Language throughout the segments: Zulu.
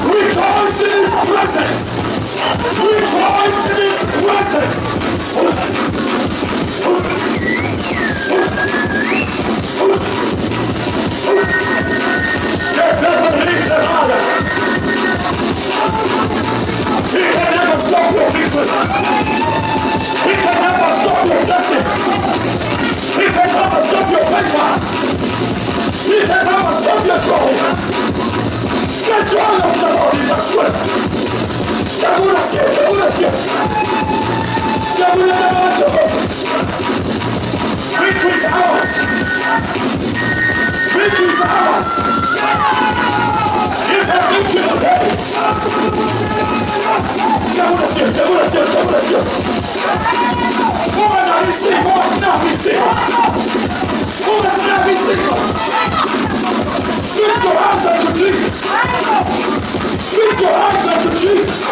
Rejoice in his presence. Rejoice in his presence. He can never stop your people. He can never stop your blessing. He can never stop your favor. He can never stop your joy. The joy of the Lord is our strength. Victory is ours. Victory is ours. Give her victory today. More than we see, more than we see. More than we see. Lift your hands up to Jesus. Lift your hands up to Jesus.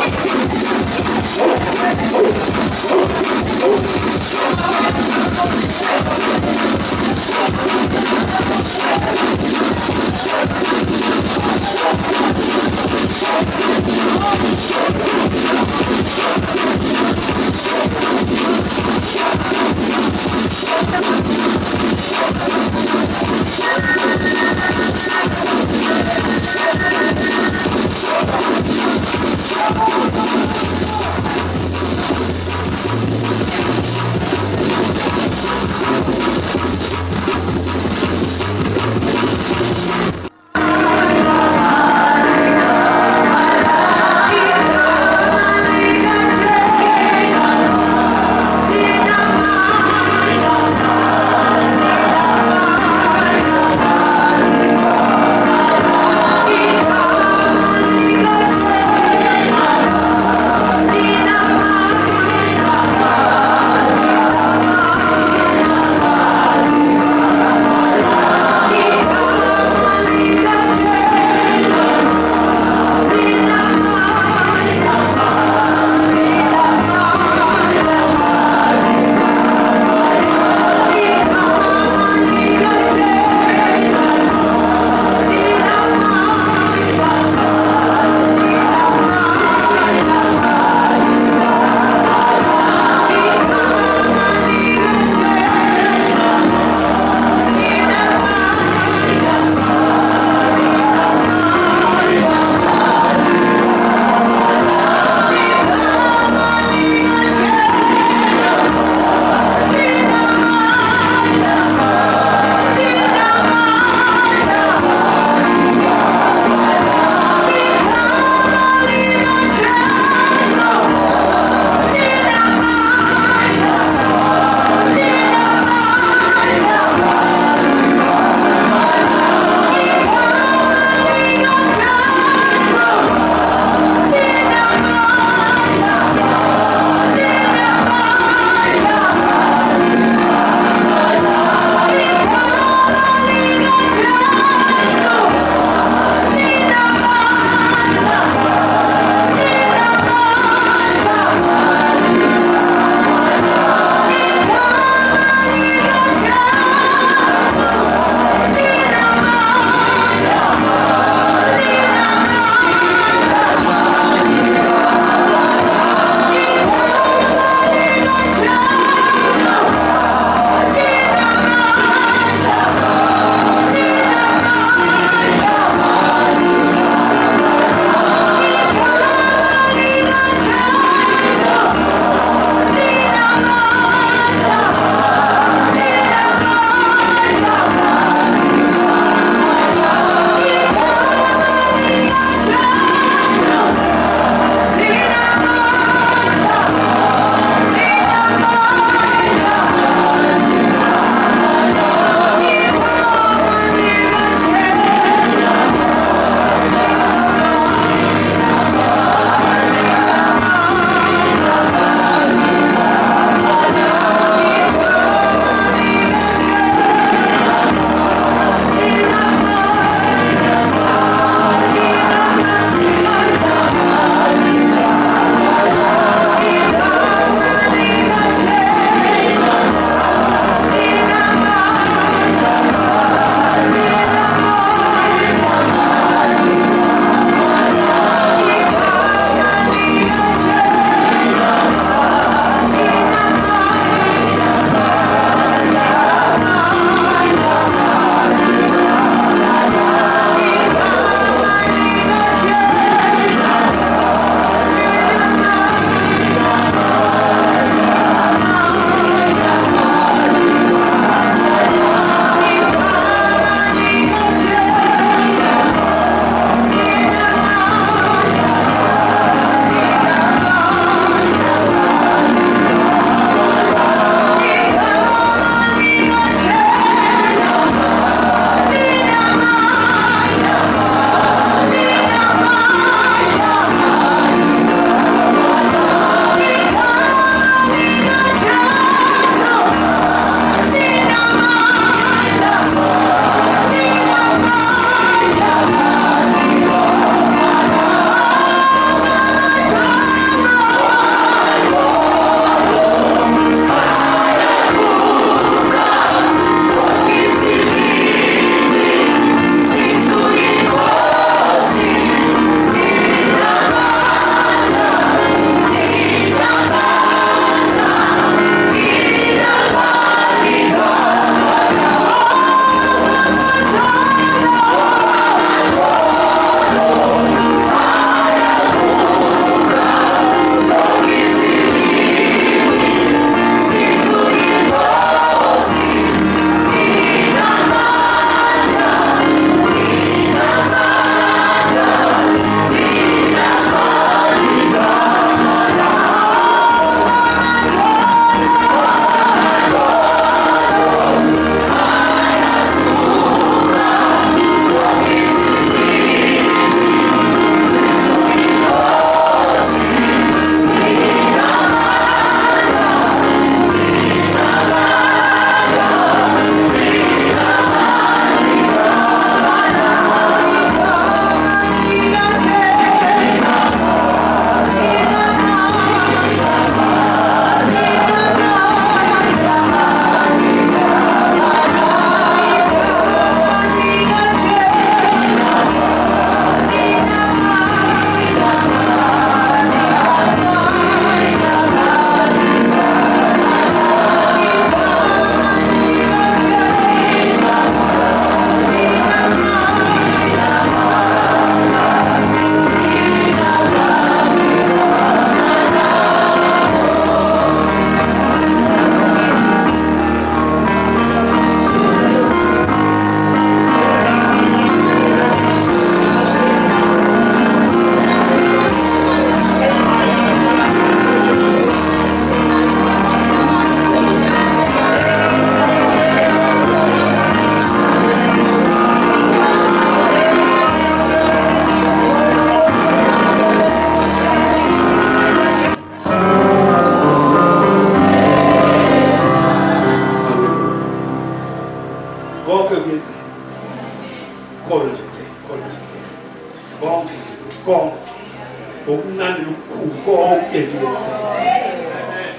konke liyenza.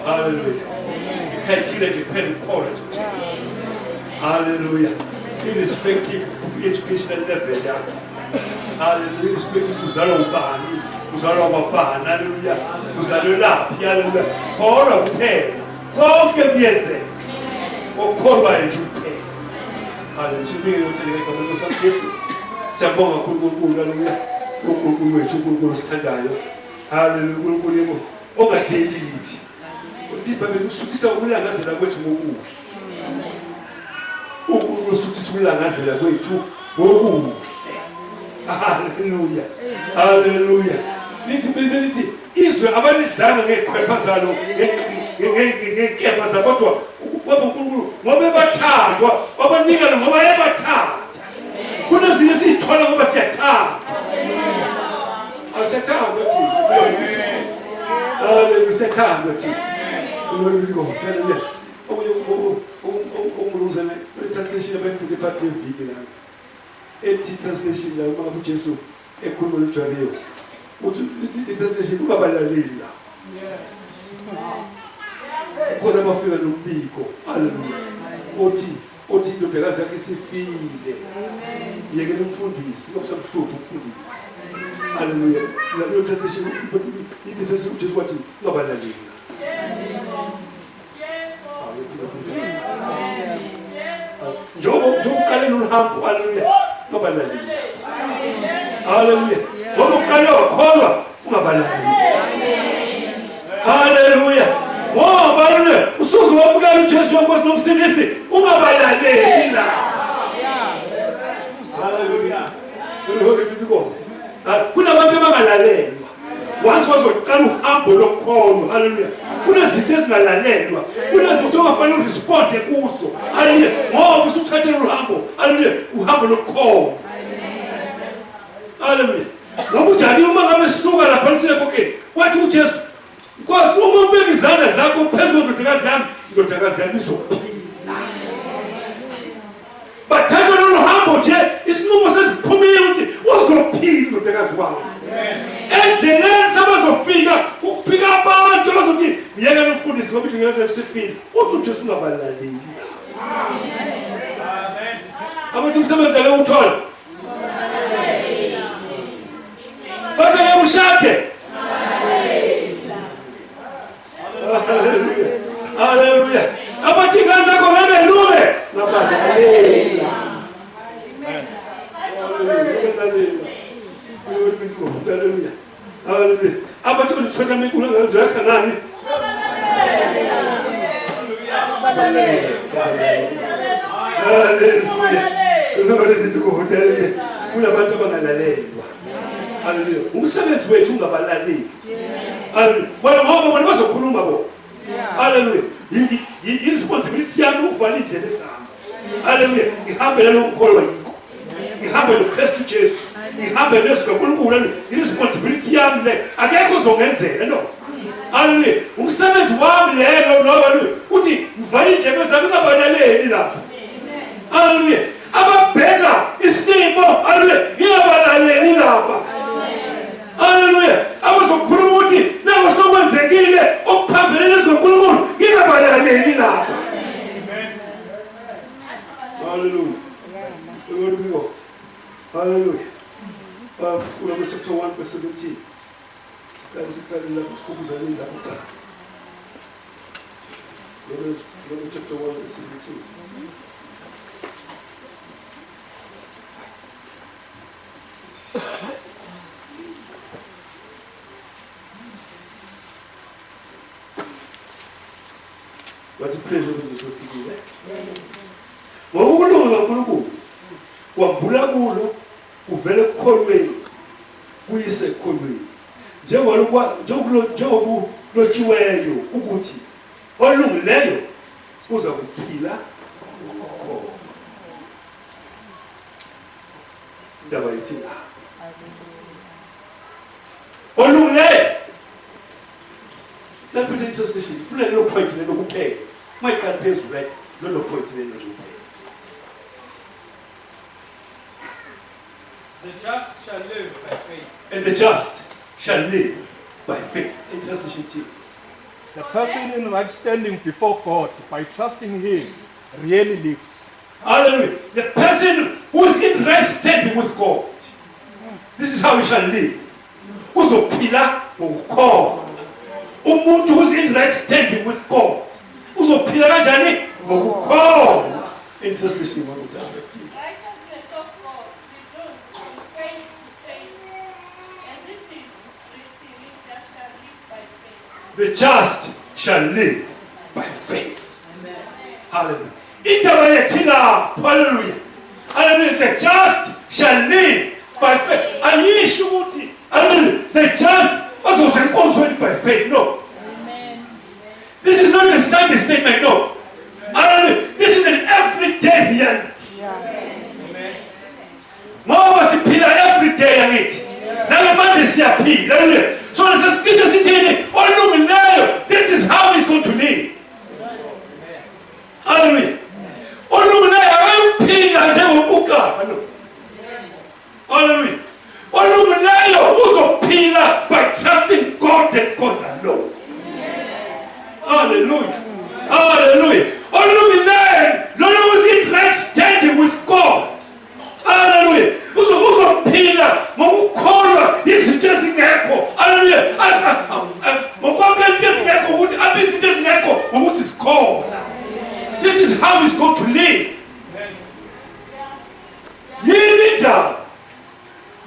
Hallelujah. Ikhethile nje kuphela ukukholwa nje. Hallelujah. Irrespective of educational level yakho. Hallelujah. Irrespective uzalwa ubani, uzalwa wabani. Hallelujah. Uzalwa laphi. Hallelujah. Kholwa kuphela. Konke kuyenzeka. Okholwayo nje kuphela. Hallelujah. Sibike ukuthi ngeke uSamjesu. Siyabonga uNkulunkulu. Hallelujah. uNkulunkulu wethu, uNkulunkulu sithandayo. Hallelujah. uNkulunkulu yebo ongadelithi. Ibhayibheli usukisa ukulangazela kwethu ngokubi. uNkulunkulu usukisa ukulangazela kwethu ngokubi. Hallelujah. Hallelujah. Lithi izwe abanidlanga ngekhwepha zalo ngekepha zabo kodwa uNkulunkulu ngoba bathandwa abanikela ngoba ebathanda. Kunezinye sithola ngoba siyathanda. Awusathanda thina. Hallelujah. Siyathanda thina. UNkulunkulu ngitshela umlunguzane translation abayifunda phakathi eviki la. Ethi translation la uma uJesu ekhuluma noJariyo. Uthi translation ubabalaleli la. Khona bafika nombiko. Hallelujah. Othi indodakazi yakhe isifile. Yeke umfundisi, ngokusamhlupha umfundisi. Hallelujah. La translation ithi translation uJesu wathi ubabalaleli. Njobo kale nohambo. Hallelujah. Ungabalaleli. Hallelujah. Ngoba uqale wakholwa ungabalaleli. Hallelujah. Ngoba hallelujah. Usuze wamukela uJesu njengoNkosi nomsindisi ungabalaleli la. Hallelujah. Kunabantu abangalalelwa. Once wazoqala uhambo lokholwa. Hallelujah. Kunezinto ezingalalelwa. Kunezinto ongafanele uresponde kuzo. Hallelujah. Ngoba usuthathela uhambo. Hallelujah. Uhambo lokholwa. Hallelujah. Ngoba uJariyo uma ngabe suka lapha nisepokeni. Wathi uJesu, Nkosi uma ubeka izandla zakho phezulu kwendodakazi yami, indodakazi yami izophila. Bathatha lolu hambo nje isinqumo sesiphumile ukuthi uzophila indodakazi wami. Endleleni sabazofika ukufika abantu bazothi ngiyeke nomfundisi ngoba indodakazi yasifile. Uthi uJesu ungabalaleli. Amen. Abantu umsebenzi ake uthola. Bathi ngeke ushade. Hallelujah. Hallelujah. Abathi ngane zakho ngeke lule. Ngabalalela. Amen. Hallelujah. Hallelujah. Abathi ngithona mikulu ngenzeka nani? Hallelujah. Kunabantu abangalalelwa. Hallelujah. Umsebenzi wethu ungabalaleli. Hallelujah. Bona bazokhuluma bo. Hallelujah. Irresponsibility yami ukuvala indlela zami. Hallelujah. Ngihambe lokukholwa yikho. Ngihambe noKristu Jesu. Ngihambe nesikaNkulunkulu. Irresponsibility yami le akekho uzongenzela no. Hallelujah. Umsebenzi wami lelo lo uthi ngivala indlela zami ngabalaleli lapha. Hallelujah. Ababheka isimo. Hallelujah. Ngiyabalaleli lapha. Hallelujah. Abazokhuluma ukuthi nawo sokwenzekile okuphambelele ezikoNkulunkulu ngingabalaleli lapha. Amen. Hallelujah. Glory to God. Hallelujah. Ulamu chapter 1 verse 17. Kasikali la kusikhuza linda kuqala. Ulamu chapter 1 verse 17. What's the pleasure of this work? Ngokulunga kaNkulunkulu wambulabulo uvele ekukholweni kuyise ekukholweni njengoba lotshiweyo ukuthi olungileyo uza kuphila indaba yithi la olungileyo represent station funa lo point le lokuphela mayiqala phezulu right lo point le lokuphela. The just shall live by faith. And the just shall live by faith. The person in right standing before God by trusting Him really lives. Hallelujah. The person who is in right standing with God, this is how he shall live. Uzophila ngokukholwa. Umuntu who is in right standing with God, uzophila kanjani? Ngokukholwa. Righteousness of God is done from faith to faith. As it is written, the just shall live by faith. The just shall live by faith. Hallelujah. Indaba yethina. Hallelujah. Hallelujah. The just shall live by faith. Ayisho ukuthi hallelujah. The just bazozenkonzweni by faith. No. Amen. This is not a Sunday statement. No. Hallelujah. This is an everyday reality. Amen. Ngoba siphila every day yakithi. Nangemande siyaphila. Hallelujah. So the scripture sithini olungileyo. This is how he's going to live. Hallelujah. Olungileyo akayiphila njengokuka. Hallelujah. Olungileyo uzophila by trusting God and God alone. Hallelujah. Hallelujah. Olungileyo lona who's in right standing with God. Hallelujah. Uzophila ngokukholwa izinto ezingekho. Hallelujah. Ngokwamkela into ezingekho ukuthi abe izinto ezingekho ukuthi zikhona. This is how he's going to live.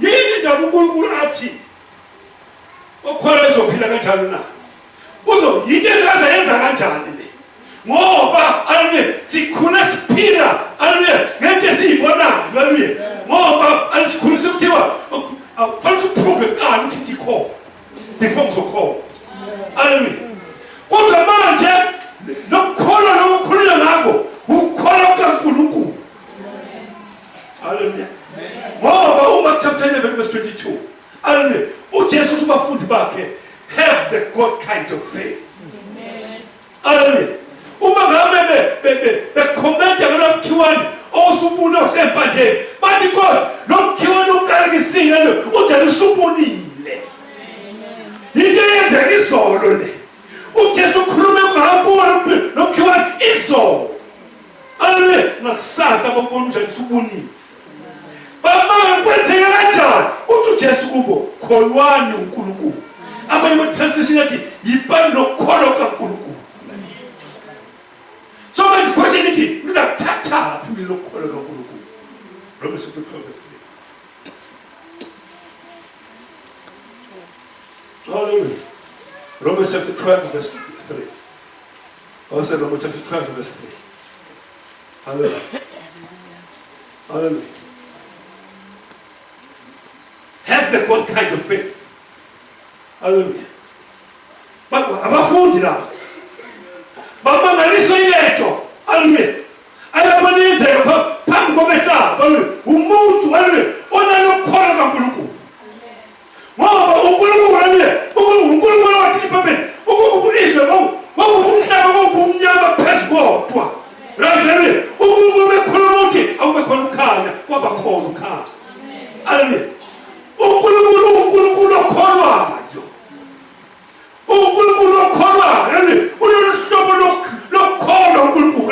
Yini ndaba uNkulunkulu athi okholwa ezophila kanjalo na? Yinto esayenza kanjani le? Ngoba haleluya sikhule siphila haleluya ngento esiyibonayo haleluya ngoba asikhule sikuthiwa fanele uprove kani ukuthi ndikhona before ngizokhona haleluya. Kodwa manje nokukholwa nokukhulula ngako ukukholwa kukaNkulunkulu. Haleluya. Ngoba uMark chapter 11 verse 22 haleluya uJesu uthi abafundi bakhe have the God kind of faith. Haleluya. Uma ngabe bekhomenta ngalokhiwani osubuna osempandeni bathi Nkosi lokhiwani ukalekisile unjani usubunile. Into yenzeka izolo le. uJesu ukhulume ngakho lokhiwani izolo. Haleluya. Ngakusasa babona unjani usubunile. Bamanga kwenzeka kanjani? Uthi uJesu kubo kholwani uNkulunkulu. Abanye batranslation yathi yibani nokukholwa kaNkulunkulu. So my question is, ngizakuthatha phambili lokukholwa kaNkulunkulu. Romans chapter 12 verse 3. Hallelujah. Romans chapter 12 verse 3. Also Romans chapter 12 verse 3. Hallelujah. Hallelujah. Have the God kind of faith. Hallelujah. But abafundi lapha bamangaliswa iletho. Hallelujah. Ayamanenzeka phambi komehlaba. Hallelujah. Umuntu hallelujah onalokukholwa kaNkulunkulu. Ngoba uNkulunkulu hallelujah uNkulunkulu wathi eBhayibhelini ukuIsrael umhlaba ngomnyama phezulu. Hallelujah. uNkulunkulu bekhuluma ukuthi awube khona ukhanya kwaba khona ukhanya. Hallelujah. uNkulunkulu okholwayo. uNkulunkulu okholwayo. Unohlobo lokukholwa uNkulunkulu.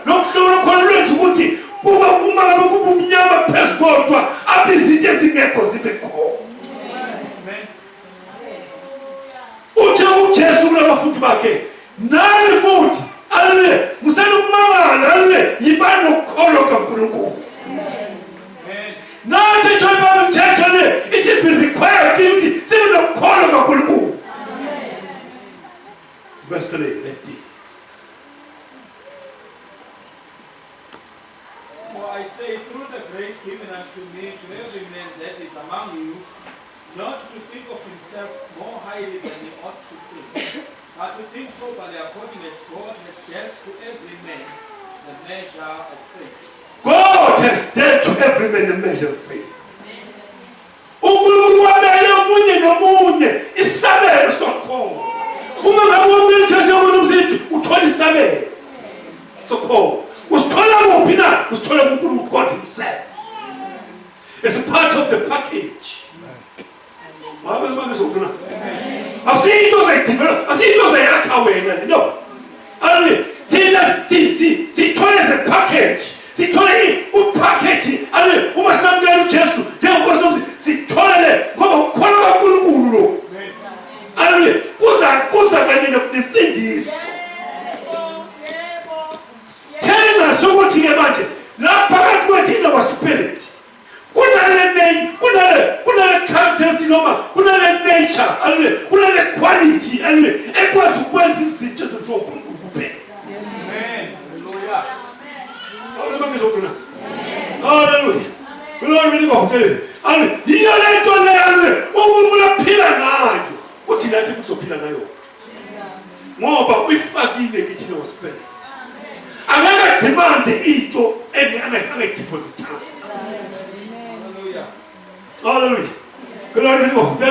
Lokukholwa lwenza ukuthi kuba uma ngabe kuba umnyama phezu kodwa abizinto ezingekho zibe khona. Amen. Uthi uJesu kunabafundi bakhe nani futhi haleluya musenokumangala haleluya yibani nokukholwa kaNkulunkulu. Not a joy Bible church, it has been required to say no call of Kuluku. Verse 3, let's see. For I say, through the grace given unto me, to every man that is among you, not to think of himself more highly than he ought to think, but to think soberly according as God has dealt to every man the measure of faith. God has dealt to every man the measure of faith. uNkulunkulu wabele umunye nomunye isabelo sokholo. Uma ngabe umuntu utheshe umsithi uthola isabelo sokholo. Usithola kuphi na? Usithola kuNkulunkulu God himself. It's a part of the package. Ngabe manje Asiyinto wena no. Hallelujah. Sithole as a package. Sithole package. Hallelujah. Uma samukela uJesu njengoNkosi nomzimba sithole ngoba ukhona kaNkulunkulu lo. Hallelujah. Kuza kanye nemfundiso. Tshela sokuthi ke manje la phakathi kwethina wa spirit. Kunale characteristics noma kunale nature, hallelujah. Kunale quality, hallelujah. Ekwazi ukwenza izinto ezenziwa uNkulunkulu kuphela. Hallelujah. Glory to God. Hallelujah. Yiyo lento leyo uNkulunkulu aphila ngayo. Uthi nathi kuzophila ngayo. Ngoba uyifakile kithi no spirit. Angeke demand into angeke deposit. Hallelujah. Glory to God.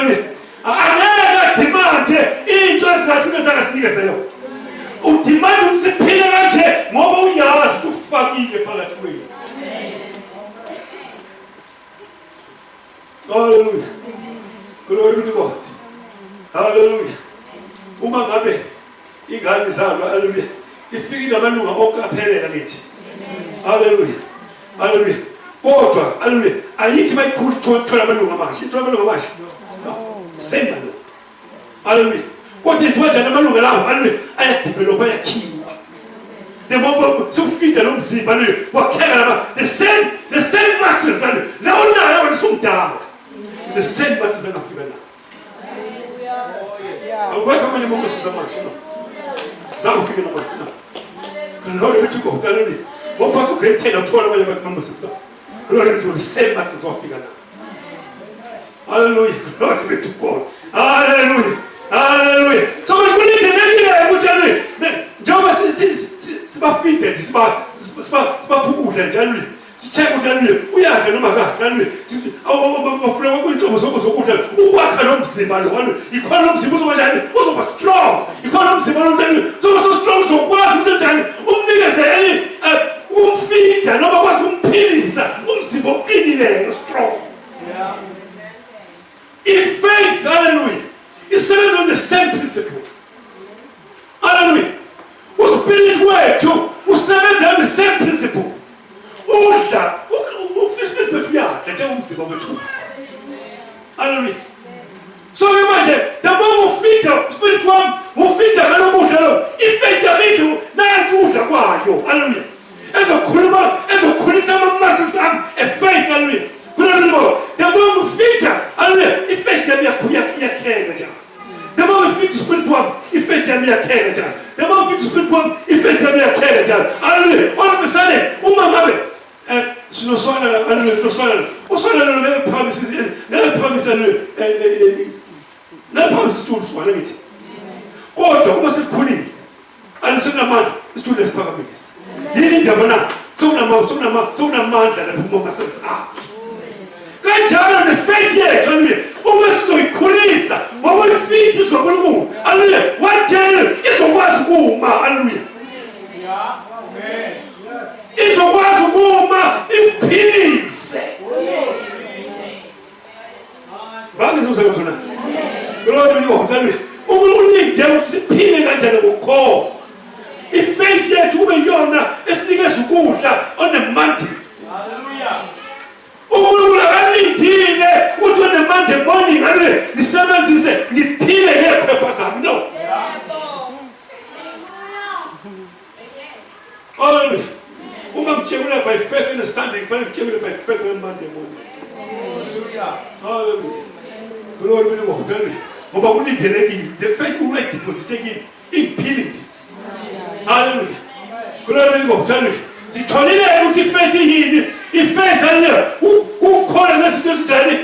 Angeke demand into ezingathike zakasinikeza yona. Udimanda umsiphile kanje ngoba uyazi ukufakile phakathi kwethu. Hallelujah. Glory to God. Hallelujah. Uma ngabe ingane zalo, hallelujah. Ifikile amalunga onke aphelela ngithi. Hallelujah. Hallelujah. Kodwa, hallelujah. Ayithi mayikhulu thola amalunga amasha. Ithola amalunga amasha. Same malunga. Hallelujah. Kodwa ithiwa njani amalunga lawo, hallelujah. Ayadevelop ayakhiwa. The moment sufika lo mzimba hallelujah. Wakheka laba the same muscles hallelujah. Lawo nayo wena somdala. The same muscles angafika nawo. Awukho manje moments zamasha no. Zangifika nawo. Glory to God. Hallelujah. What pastor great 10 or 12 manje moments zamasha. Glory to the same muscles wafika nawo. Hallelujah. Glory to God. Hallelujah. Hallelujah. So much money can you tell me? Njengoba sibafite sibaphukuhle njalo sicheka njalo uyakhe noma kanjani awufuna ukwenza zokudla ukwakha lo mzimba lo ikhona lo mzimba uzoba njani uzoba strong ikhona lo mzimba lo njani uzoba so strong uzokwazi ukuthi njani umnikeze umfida noma kwazi umphilisa umzimba oqinileyo strong. If faith, hallelujah, is centered on the same principle. Hallelujah. Spirit way too. We seven on the same principle. Udla. Ufishment bethu yakhe nje umzimba wethu. Hallelujah. So imagine the more ufita spirit one ufita ngalokudla lo. Ifaith yethu nathi udla kwayo. Hallelujah. Ezokhulisa ama-muscles am faith. Hallelujah. The more ufita, hallelujah. Ifaith yami yakheka njalo. The more we feed the spirit one, effect yami yakheka njalo. The more we feed the spirit one, effect yami yakheka njalo. Hallelujah. All of a sudden, uma ngabe usona le promises tuhlwana ngithi. Kodwa uma sikukhulile, alisenamandla isithule esiphakamisa. Yini indaba na? Sokunamandla lapho uma sense after. Kanjalo ne-faith yethu hallelujah uma sizoyikhulisa ngoba ifeith izokunkulu hallelujah one day izokwazi ukuma hallelujah izokwazi ukuma iphilise bangizosebenza na glory to God hallelujah ukulinde ukuthi siphile kanjani ngokho ifaith yethu kube yona esinikeza ukudla on the mountain hallelujah. uNkulunkulu akalindile ukuthi wena manje morning hallelujah nisebenzise ngiphile ngephepha zami no. Hallelujah. Uma mchekula by faith on a Sunday kufanele kuchekule by faith on Monday morning. Hallelujah. Hallelujah. Glory to God. Hallelujah. Ngoba kulindelekile the faith will like deposit in peace. Hallelujah. Glory to God. Hallelujah. Sitholile ukuthi faith yini ifaith hallelujah ukhona ngezinto ezinjani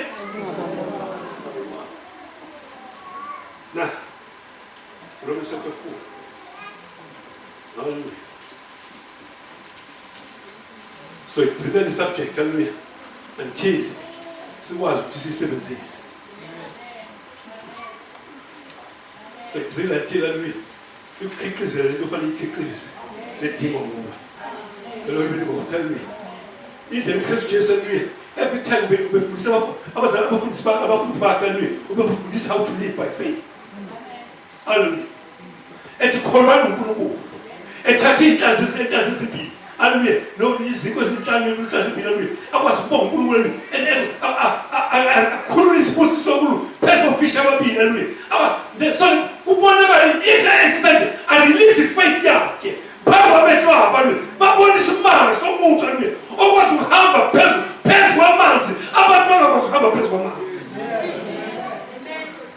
na Romans chapter 4 hallelujah. So prepare the subject hallelujah until sikwazi ukuthi sisebenzise. So drill until hallelujah ukhiqize lento fanele ikhiqize ledingo ngoba Glory to God hallelujah. Indlela uKristu Jesu hallelujah every time we befundisa abafundi bakhe hallelujah ubefundisa how to live by faith. Hallelujah. Etikholwa uNkulunkulu. Ethatha inhlanzi ezibili. Hallelujah. No iziko ezinhlanu ezinhlanu ezibili. Hallelujah. Akwazi ukubonga uNkulunkulu akhulula isibusiso sonkulunkulu phezu kofisha ababili. Hallelujah. So ubonakala inhla esisenze a release faith yakhe. Phambi kwamehlo abo. Hallelujah. Babona isimanga somuntu. Hallelujah. Okwazi ukuhamba phezu kwamanzi. Abantu bangakwazi ukuhamba phezu kwamanzi.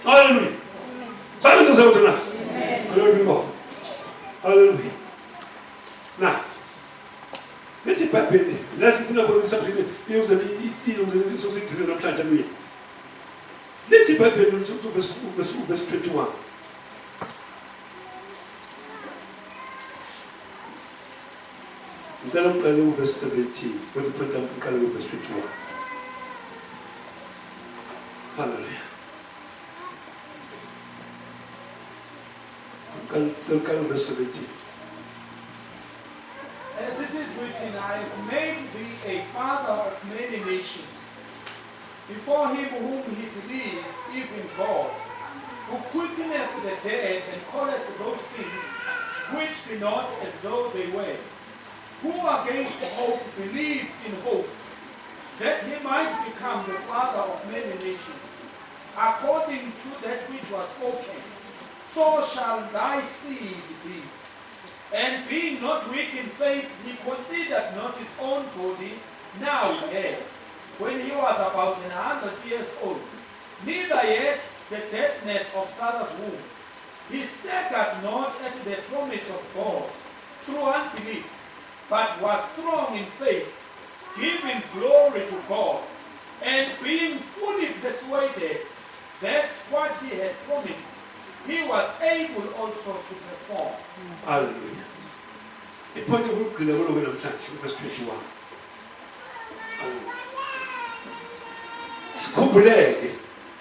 Hallelujah. Hallelujah. Hallelujah. Hallelujah. Now, let's see Bible. Let's see something. Let's see Bible. Verse 21. Instead of verse 17, when we put down verse 21. Hallelujah. Verse 17. As it is written, I have made thee a father of many nations, before him whom he believed, even God, who quickeneth the dead and calleth those things which be not as though they were, who against hope believed in hope, that he might become the father of many nations, according to that which was spoken, so shall thy seed be. And being not weak in faith, he considered not his own body now dead, when he was about 100 years old, neither yet the deadness of Sarah's womb. He staggered not at the promise of God through unbelief, but was strong in faith, giving glory to God, and being fully persuaded that what he had promised, he was able also to perform. Hallelujah. The point of verse 21. Skubuleke,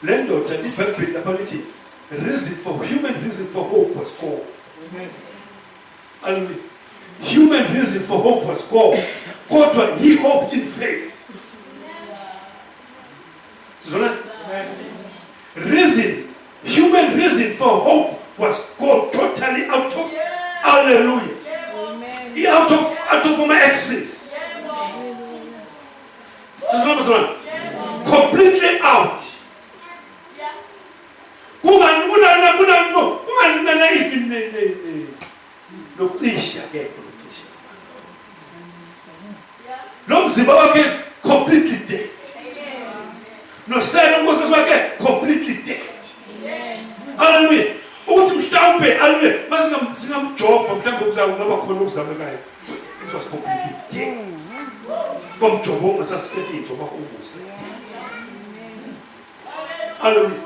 lendo tadipa ability, reason for human reason for hope was God. Hallelujah. Human reason for hope was God. God, he hoped in faith. Reason, human reason for hope was God totally out of. Hallelujah. He out of my axis. Completely out. Completely dead. No sign of completely dead. Hallelujah. Hallelujah. It was completely dead. Hallelujah.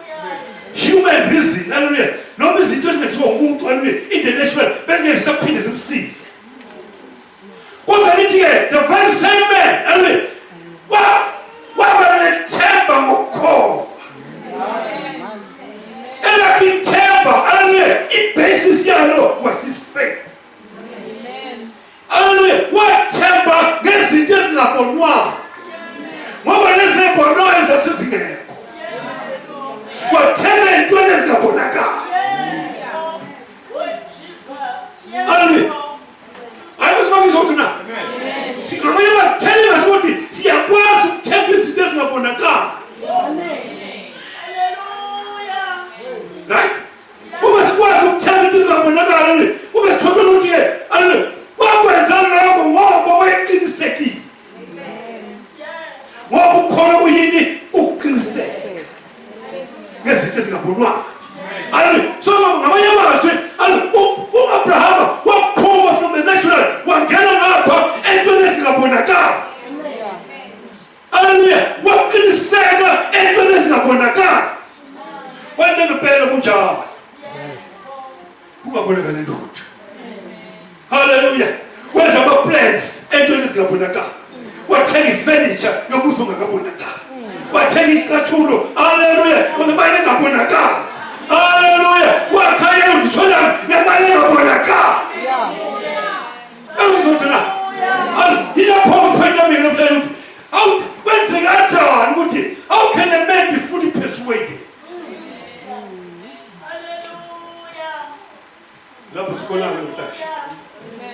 Human reason. Hallelujah. No reason doesn't move. Hallelujah. In the natural, basically something is sees. What are you here? The very same man. Hallelujah. What about the temper of God? And like in temper, hallelujah, it basis here was his faith. Hallelujah. What temper? Yes, it is not on one. What when they say for no is a citizen. What temper and doing is not on a God. Hallelujah. I was not talking now. See, when you was telling us what it see a part of temper is just not on a God. Right? Who was what to tell me this about another? Who was talking to you? What was telling you about what in the seki? What color we need? Who can say? Yes, it is not one. So, my mother said, Abraham, what power from the natural, what Ganapa, and Venice Nabonaga. Hallelujah. What can the saga and Venice Nabonaga? When did the better job? Who are going to do it? Hallelujah. Where's our plans? And Venice Nabonaga. What any furniture? Your Muslim Nabonaga. What any Katulo? Hallelujah. On the mind of Nabonaga. Hallelujah. What can you show them? The money of Monaca. How can a man be fully persuaded? Lapho sikhona namhlanje.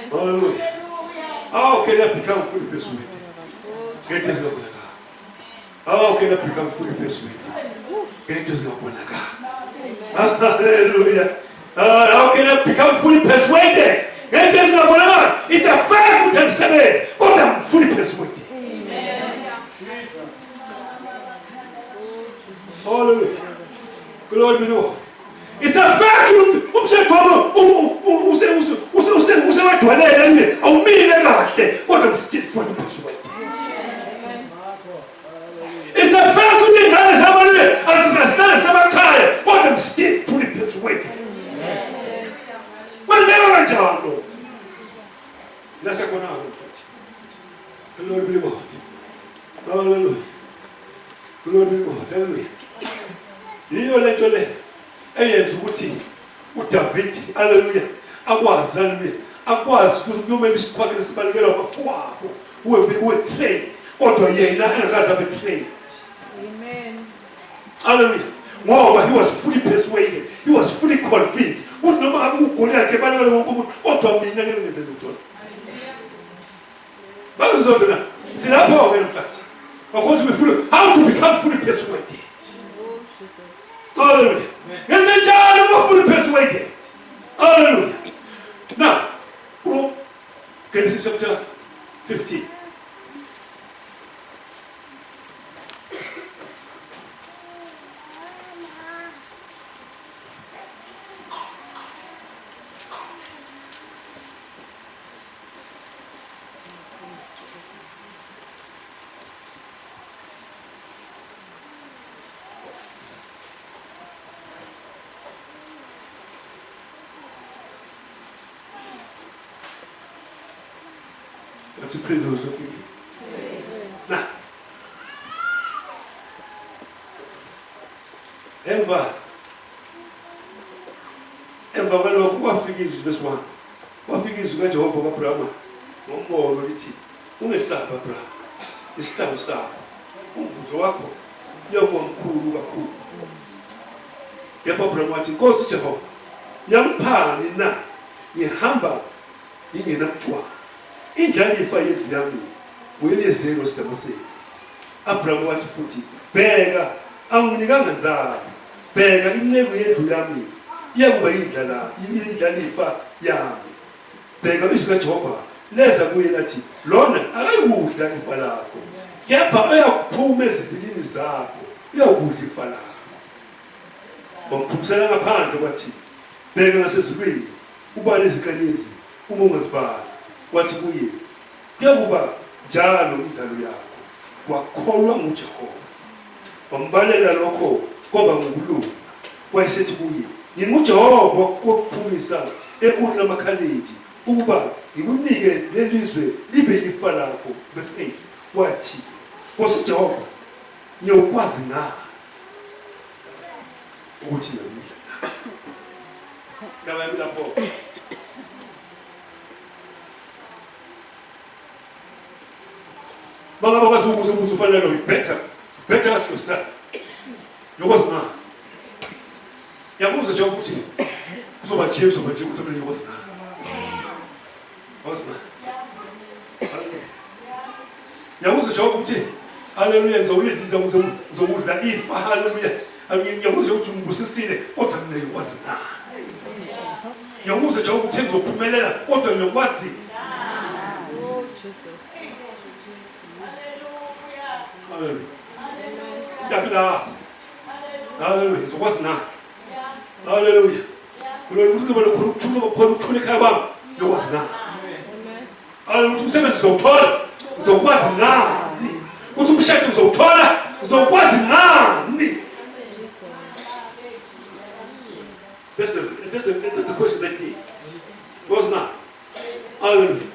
Hallelujah. How can I become fully persuaded? Get this up. How can I become fully persuaded? Get this up. Hallelujah. How can I become fully persuaded? Get this up. It's a fact to say, but I'm fully persuaded. Hallelujah. Glory be to God. It's a fact. But I'm still fully persuaded. It's a fact. But I'm still fully persuaded. But they are John. Let's go now. Glory be to God. Hallelujah. Glory be to God. Hallelujah. Iyo lento le eyenza ukuthi uDavid haleluya akwazi haleluya akwazi ukuyomela isikhwakhe sibalekela kwafowabo we train kodwa yena engakaze abe trained. Amen. Hallelujah. Ngoba he was fully persuaded, he was fully convinced ukuthi noma akugoli yakhe balekela wonke umuntu kodwa mina ngeke ngenze lutho. Bazozona silapho ke mfowethu. Ukuthi be fully how to become fully persuaded. Hallelujah. And the child was fully persuaded. Hallelujah. Now, Genesis chapter 15. To praise those of you. Now, emva kwalokho kwafika izwi verse 1. Kwafika izwi kaJehova kwaAbrahama ngombono lithi ungesaba Abrahama, isihlalo sakho umvuzo wakho uyokuba mkhulu kakhulu. Yebo Abrahama wathi Nkosi Jehova, ngiyakuphani na ngihamba ngingenamthwalo. Indlalifa yendlu yami uyelezelo sidamaseni. Abraham wathi futhi bheka anginikanga nzalo, bheka inceku yendlu yami iyakuba indlalifa yami. Bheka izwi kaJehova leza kuye lathi lona akayikudla ifa lakho, kepha uyakuphuma ezibilini zakho uyakudla ifa lakho. Wamphumsela ngaphandle kwathi bheka ngasezulwini uba nezinkanyezi uma ungazibali. Wathi kuye kuyakuba njalo inzalo yakho. Wakholwa nguJehova wambalela lokho ngoba ngubulungu. Wayesethi kuye nginguJehova kokuphumisa eKuri lamaKhaledi ukuba ngikunike lelizwe libe ifa lakho. Verse 8. Wathi Nkosi Jehova, ngiyokwazi na ukuthi ngiyamile ngaba lapho. Bangaba bazukuza ukuthi ufanele better ask yourself. Yokwazi na. Yabuza nje ukuthi uzobajiya ukuthi mina yokwazi na. Yokwazi na. Yabuza nje ukuthi haleluya ngizokudla ifa haleluya. Yabuza ukuthi ngibusisile kodwa mina yokwazi na. Yabuza nje ukuthi ngizophumelela kodwa ngiyokwazi. Hallelujah. Hallelujah. So what's now? Hallelujah. What's now? Hallelujah. So what's now? That's the question that day. What's now? Hallelujah.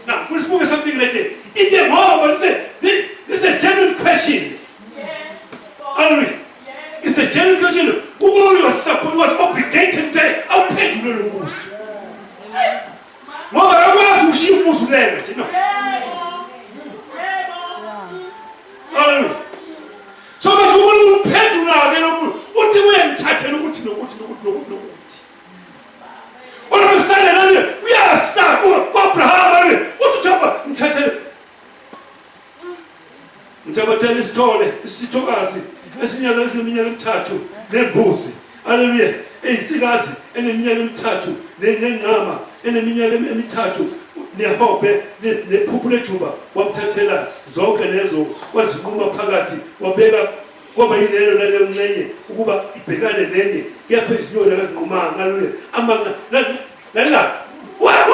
Now, we're speaking something like that. It's a more, but this is a genuine question. Hallelujah. It's a genuine question. Who was obligated to I'll pay you the moose. Mother, I was she was led, you know. Hallelujah. So that you will pay to now, you know, what you went, what you know. All of a sudden, sabatshela isithokazi esinyaka esiminyaka emithathu nembuzi. Haleluya. Insikazi eneminyaka emithathu nenqama eneminyaka emithathu nehobe nephuphu lejuba wamthathela zonke lezo waziqhuma phakathi wabeka kwaba yilelo lelo ncenye ukuba ibhekane nenye yapha izinyoni akazinqumanga. Haleluya. Amanga la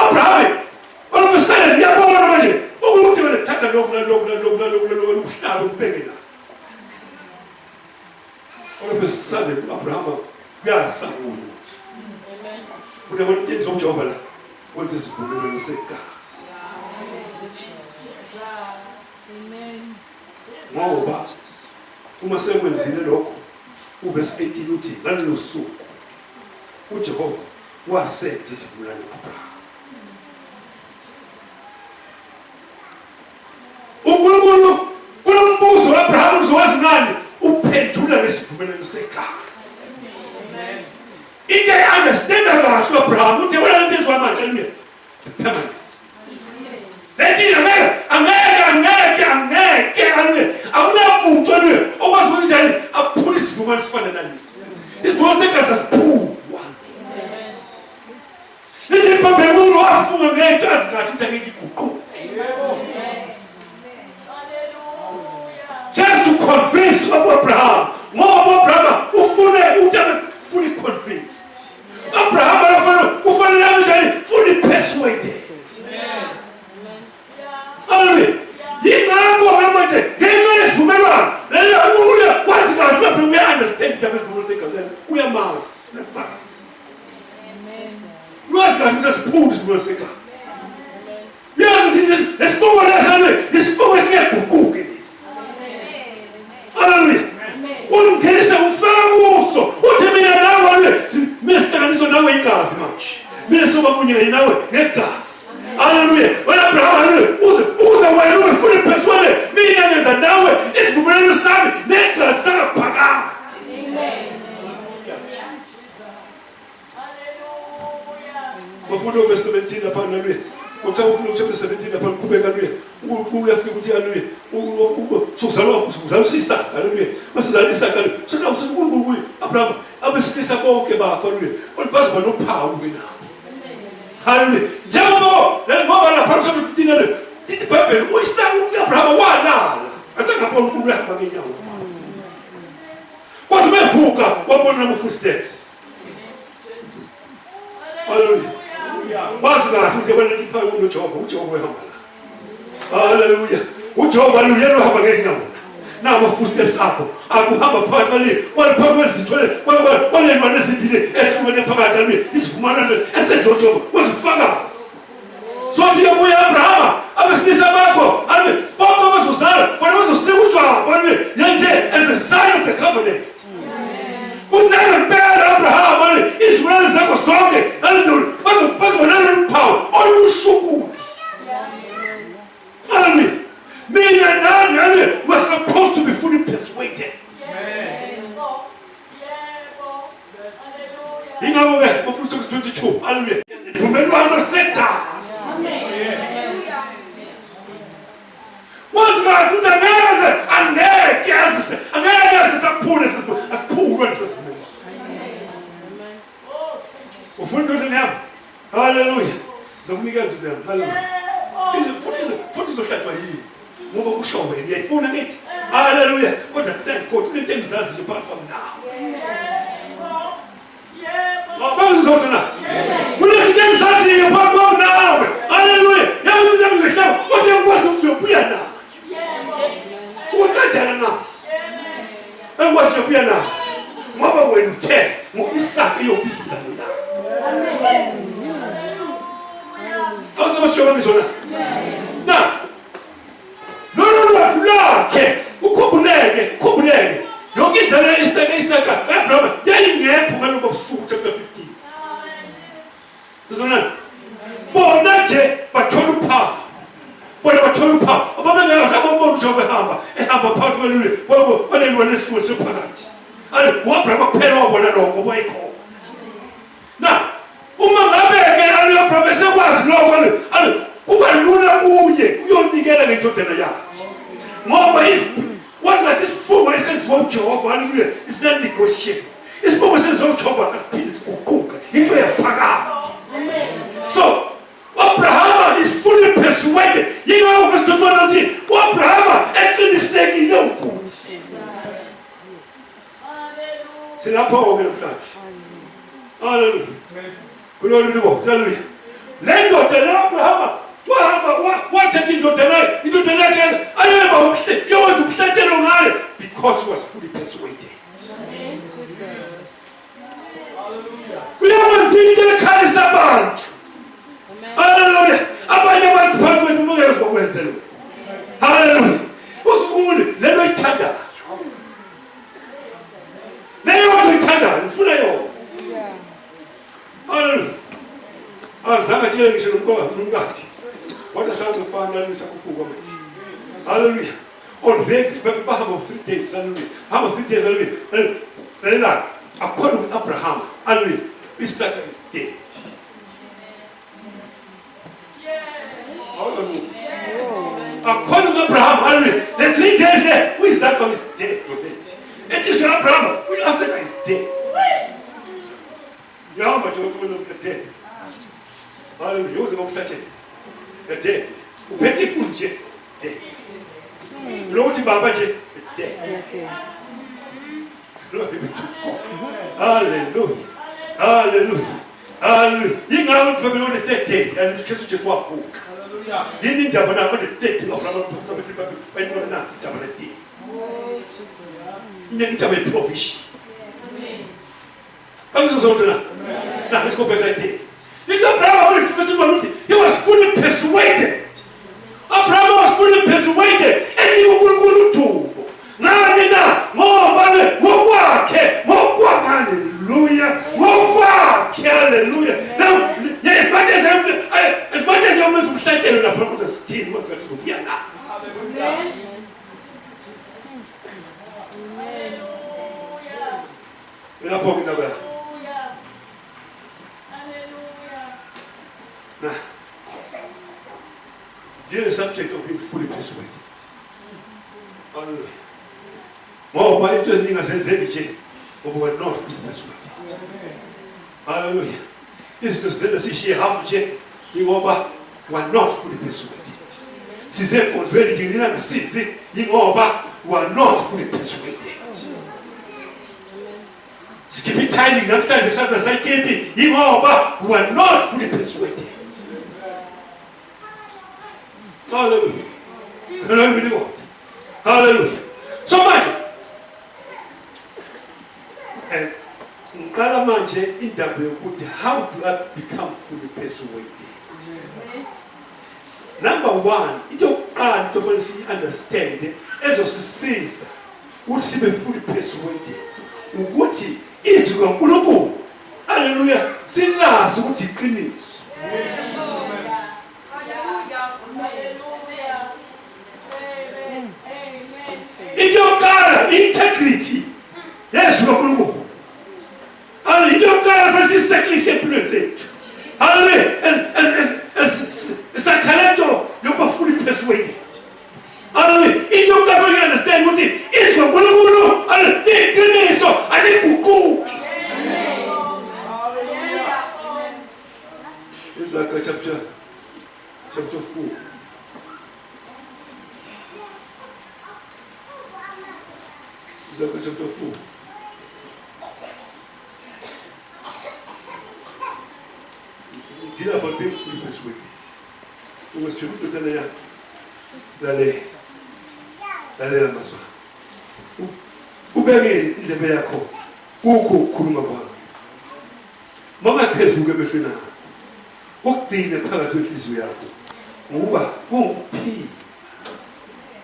Abraham olumsele ngiyabona manje ukuthi wena thatha lokhu ukuhlaba ukubekela olufesane Abraham yasakulo ukuthi abantu intenzo uJehova la wenza isivumelwano segazi. Ngoba uma sekwenzile lokho uverse 18 uthi ngalelo suku uJehova wasenza isivumelwano noAbraham. uNkulunkulu kulombuzo kaAbraham uzowazi ngani uphendula ngesivumelwano segazi. Into understand kahle uAbraham uthi wena into ezwa manje niye permanent. Lethi angeke awunamuntu okwazi ukuthi njani aphula isivumelwano sifana nalesi. Isivumelwano segazi asiphulwa. Lesi Bhayibheli wafunga ngento azikahle ukuthi angeke iguquke. Just to convince Abraham. Ngoba Abraham ufune ukuthi abe fully convinced. Abraham ufane njani fully persuaded. Haleluya. Yingakho manje ngento esivumelwano leyo uya kwazi kahle lapho uya understand the Bible segazi uyamazi nasazi. Kwazi kahle just pull isivumelwano segazi. Yazi isivumelwano lesane isivumelwano singeguquki lesi. Haleluya. Ungenisa umfamuso uthi mina nawe misihlanganiso nawe igazi manje. Mina soba kunye nawe negazi. Haleluya. Wena Abraham uze wena ube fully persuaded mina ngenza nawe isivumelwano sami negazi phakathi. Bafundo verse 17 lapha haleluya. Uthatha ufuna chapter 17 lapha kubeka haleluya. Uyafika ukuthi haleluya. Sokuzalwa isaka haleluya. Masizalwa isaka haleluya. Sokuthi uNkulunkulu Abraham abesilisa bonke bakho haleluya. Olibazi banophawu mina. Haleluya. Ngoba lapha chapter 15 haleluya. Ithi Bhayibheli uyisaka uAbraham walala. Asengapha uNkulunkulu ehamba ngenyawo. Kodwa bevuka wabona ama footsteps. Haleluya. Bazi kahle ukuthi abantu iphawu uJehova ehamba la. Haleluya. uJehova uyena ohamba ngenyawo. Nama footsteps akho akuhamba phakathi kwalipha kwezithole kwalelwa nezibili ehlumene phakathi haleluya. Isivumelwano esenzoJehova wezifakazi. Sothi kuya Abraham abesilisa bakho haleluya. Bonke bazozala bona bazosika uJehova haleluya. Nje as a sign of the covenant. Unangempela Abraham haleluya. Isivumelwano sakho sonke haleluya. Bazobona imphawu oyushukuthi. Hallelujah. Mina nani we're supposed to be fully persuaded. Ingakho ke ufuna 22. Hallelujah. Isivumelwano segazi. Wazi ukuthi angeke asisaphule asiphulwe isivumelwano. Ufuna ukuthi nami. Hallelujah. Ngokunikeza ukuthi hallelujah. Futhi zohlatshwa yini ngoba kusho wena uyayifuna ngithi haleluya kodwa thank God unento engizaziyo apart from now bazothi na kunezinto engizaziyo apart from now haleluya yabo into engihlaba kodwa ngikwazi ukuzobuya na ukadala naso engikwazi ukubuya na ngoba wena uthe ngoIsaka yobizitha yakho awusebashiya ngizona na no wafulake ukhumbuleke yonke indlela isaka Abraham yayingekho ngaloko busuku chapter 15 sizona bona nje bathola uphawu ababengeza ababona uJehova ehamba phakathi kwelule kwalelwa nesihluko sephakathi uAbraham kuphela wabona lokho boyikho na uma ngabeke Abraham esekwazi lokho kuba lula kuye uyonikela ngendodana yakhe ngoba senziwa uJehova, hallelujah, is not negotiable. Isibongo senziwa uJehova asiphinde siguquka into yaphakade. So Abraham is fully persuaded. Yingakho verse 21 uthi uAbraham eqinisekile ukuthi. Silapho ke namhlanje. Hallelujah. Glory to God. Hallelujah. Le ndoda laAbraham wathatha indoda yakhe ayeba ukuhle yowenza ukuhlethelwa ngayo because he was fully persuaded. Kuyawenza into ekhalisa abantu. Hallelujah. Abanye abantu phambi kwethu mungeke ukwenza lokho. Hallelujah. Usukumule lento ithandayo. Leyo nto ithandayo ufuna yona. Hallelujah. Azama tshela ngisho nomkakhe. Kodwa sazofana nisakufuka manje. Hallelujah. Already bahamba 3 days. Hallelujah. Hamba 3 days. Hallelujah. Then according to Abraham, hallelujah, Isaac is dead. According to Abraham, hallelujah, the 3 days there, Isaac is dead. It is Abraham, Isaac is dead. You know how much you're going to get dead. Hallelujah, he was going to touch it. The dead. Upeti kunje, dead. Loti babaje, dead. Glory be to God. Hallelujah. Hallelujah. Hallelujah. You know what on the 3rd day, and just walk. Hallelujah. You need to have the 3rd day of somebody when you're not to have a day. You need to have a provision. Now let's go back that day. He was fully persuaded. Abraham was fully persuaded, and he will do. Hallelujah. Hallelujah. Now, as much as I'm going to start telling the prophet, still what's going to be now. We're not talking about. Now, dear subject of being fully persuaded. Hallelujah. More why it doesn't mean as anything, but we are not fully persuaded. Hallelujah. This is because the she half jet, you are not fully persuaded. She said, converted in the city, you are not fully persuaded. Skip it tiny, not that the Satan I can't be, you are not fully persuaded. Hallelujah. Hallelujah. Hallelujah. So much. And Kalamanje in the how do I become fully persuaded? Number one, you don't understand as of says would see me fully persuaded. Uguti is Gulubu. Hallelujah. Sinners would decrease. In your God, integrity. Yes, Gulubu. Hallelujah. In your God, for sister cliche present. Hallelujah. As a calendar, you're fully persuaded. Hallelujah. In your God, you understand what it is. Gulubu. Hallelujah. So I need to go. Isaiah chapter 4. Isaiah chapter 4. Did about being fully persuaded. It was to look at the Lale Maswa. Ubege in the Beako. Uko Kuruma. Mama tells you Gabefina. Ukti the Palatut is Yako. Uba won't pee